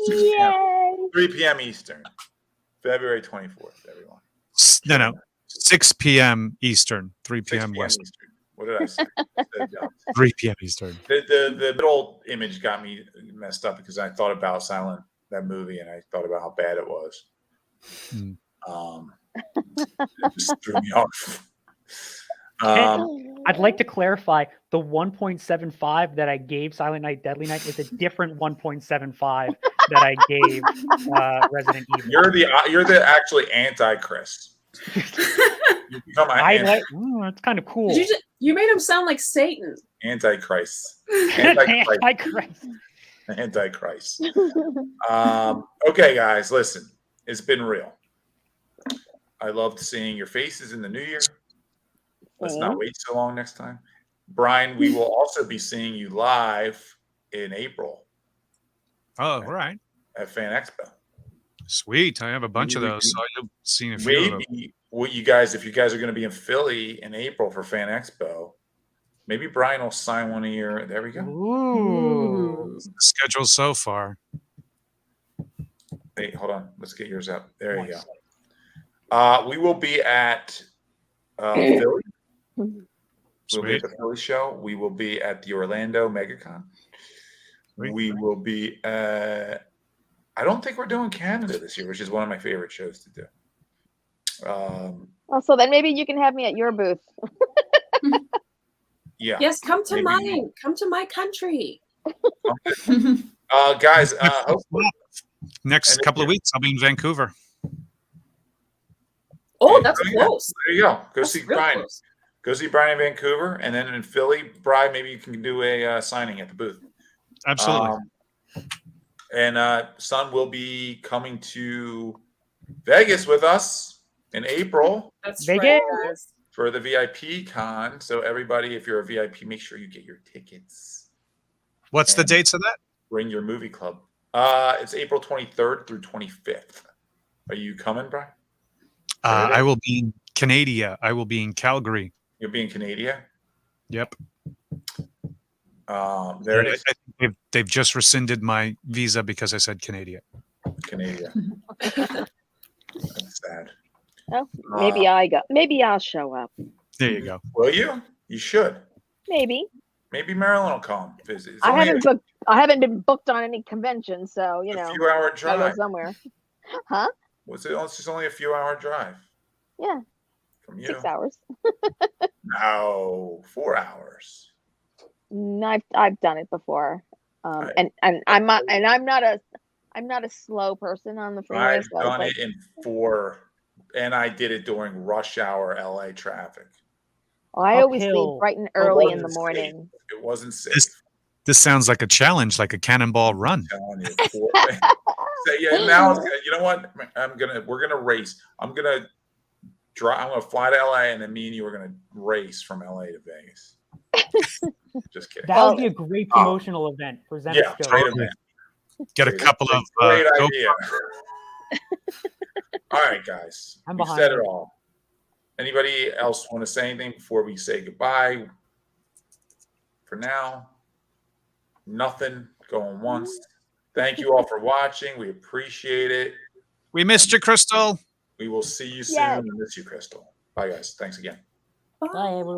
Speaker 2: 6 p.m.
Speaker 3: Yay!
Speaker 2: 3 p.m. Eastern, February 24th, everyone.
Speaker 4: No. 6 p.m. Eastern, 3
Speaker 2: 6
Speaker 4: p.m.
Speaker 2: p.m.
Speaker 4: West,
Speaker 2: Eastern. What did I say? I said,
Speaker 4: 3 p.m. Eastern.
Speaker 2: the middle image got me messed up because I thought about that movie, and I thought about how bad it was.
Speaker 4: Mm.
Speaker 2: It just threw me off.
Speaker 1: I'd like to clarify the 1.75 that I gave Silent Night, Deadly Night is a different 1.75 that I gave Resident Evil.
Speaker 2: You're the actually anti-Chris. You become
Speaker 1: It's kind of cool.
Speaker 5: You made him sound like Satan.
Speaker 2: Antichrist.
Speaker 1: Antichrist.
Speaker 2: Antichrist. Okay, guys, listen. It's been real. I loved seeing your faces in the new year. Let's not wait so long next time. Brian, we will also be seeing you live in April
Speaker 4: Oh, all right.
Speaker 2: at Fan Expo.
Speaker 4: Sweet. I have a bunch of those, so you'll see a few of them.
Speaker 2: Maybe if you guys are going to be in Philly in April for Fan Expo, maybe Brian will sign one of your. There we go.
Speaker 1: Ooh.
Speaker 4: The schedule so far.
Speaker 2: Hey, hold on. Let's get yours up. There you go. We will be at Philly. We'll be at the Philly show. We will be at the Orlando MegaCon.
Speaker 4: Sweet.
Speaker 2: We will be I don't think we're doing Canada this year, which is one of my favorite shows to do.
Speaker 3: Well, so then maybe you can have me at your booth.
Speaker 2: Yeah.
Speaker 5: Yes, come to
Speaker 2: Maybe.
Speaker 5: mine. Come to my country.
Speaker 2: Guys, hopefully.
Speaker 4: Next couple of weeks, I'll be in Vancouver.
Speaker 5: Oh, that's
Speaker 2: Oh, yeah.
Speaker 5: close.
Speaker 2: There you go. Go
Speaker 5: That's
Speaker 2: see
Speaker 5: real
Speaker 2: Brian.
Speaker 5: close.
Speaker 2: Go see Brian in Vancouver, and then in Philly, Brian, maybe you can do a signing at the booth.
Speaker 4: Absolutely.
Speaker 2: And Sun will be coming to Vegas with us in April
Speaker 5: That's
Speaker 1: Vegas.
Speaker 5: right, guys.
Speaker 2: for the VIP con. So everybody, if you're a VIP, make sure you get your tickets.
Speaker 4: What's the
Speaker 2: and-
Speaker 4: dates of that?
Speaker 2: Bring your movie club. It's April 23rd through 25th. Are you coming, Brian?
Speaker 4: I will be in Canada. I will be in Calgary.
Speaker 2: You'll be in Canada.
Speaker 4: Yep.
Speaker 2: There it is.
Speaker 4: I think they've just rescinded my visa because I said Canada.
Speaker 2: Canada. That's sad.
Speaker 3: Oh, maybe I go. Maybe I'll show up.
Speaker 4: There you go.
Speaker 2: Will you? You should.
Speaker 3: Maybe.
Speaker 2: Maybe Marilyn will come visit. It's
Speaker 3: I
Speaker 2: only
Speaker 3: haven't booked. I haven't been booked on any convention, so you
Speaker 2: a
Speaker 3: know,
Speaker 2: few-hour
Speaker 3: I go
Speaker 2: drive.
Speaker 3: somewhere. Huh?
Speaker 2: It's just only a few-hour drive
Speaker 3: Yeah,
Speaker 2: from you.
Speaker 3: 6 hours.
Speaker 2: No, 4 hours.
Speaker 3: No, I've done it before,
Speaker 2: I-
Speaker 3: and I'm not a slow person on the freeway.
Speaker 2: I've
Speaker 3: So I was
Speaker 2: done
Speaker 3: like,
Speaker 2: it in 4, and I did it during rush hour LA traffic.
Speaker 3: I always
Speaker 1: Uphill.
Speaker 3: leave bright and early in
Speaker 2: wasn't
Speaker 3: the
Speaker 2: safe.
Speaker 3: morning.
Speaker 2: It wasn't safe.
Speaker 4: This sounds like a challenge, like a cannonball run.
Speaker 2: I'm telling you. So, yeah, now you know what? We're gonna race. I'm gonna fly to LA, and then me and you are gonna race from LA to Vegas. Just kidding.
Speaker 1: That would be a great promotional event for Zenith
Speaker 2: Yeah,
Speaker 1: Show.
Speaker 2: great event.
Speaker 4: Get a couple of
Speaker 2: Great
Speaker 4: Go-
Speaker 2: idea. All right, guys.
Speaker 1: I'm
Speaker 2: We've
Speaker 1: behind
Speaker 2: said it
Speaker 1: it.
Speaker 2: all. Anybody else want to say anything before we say goodbye? for now, nothing going once. Thank you all for watching. We appreciate it.
Speaker 4: We missed you, Krystle.
Speaker 2: We will see you soon.
Speaker 3: Yes.
Speaker 2: I miss you, Krystle. Bye, guys. Thanks again.
Speaker 7: Bye, everyone.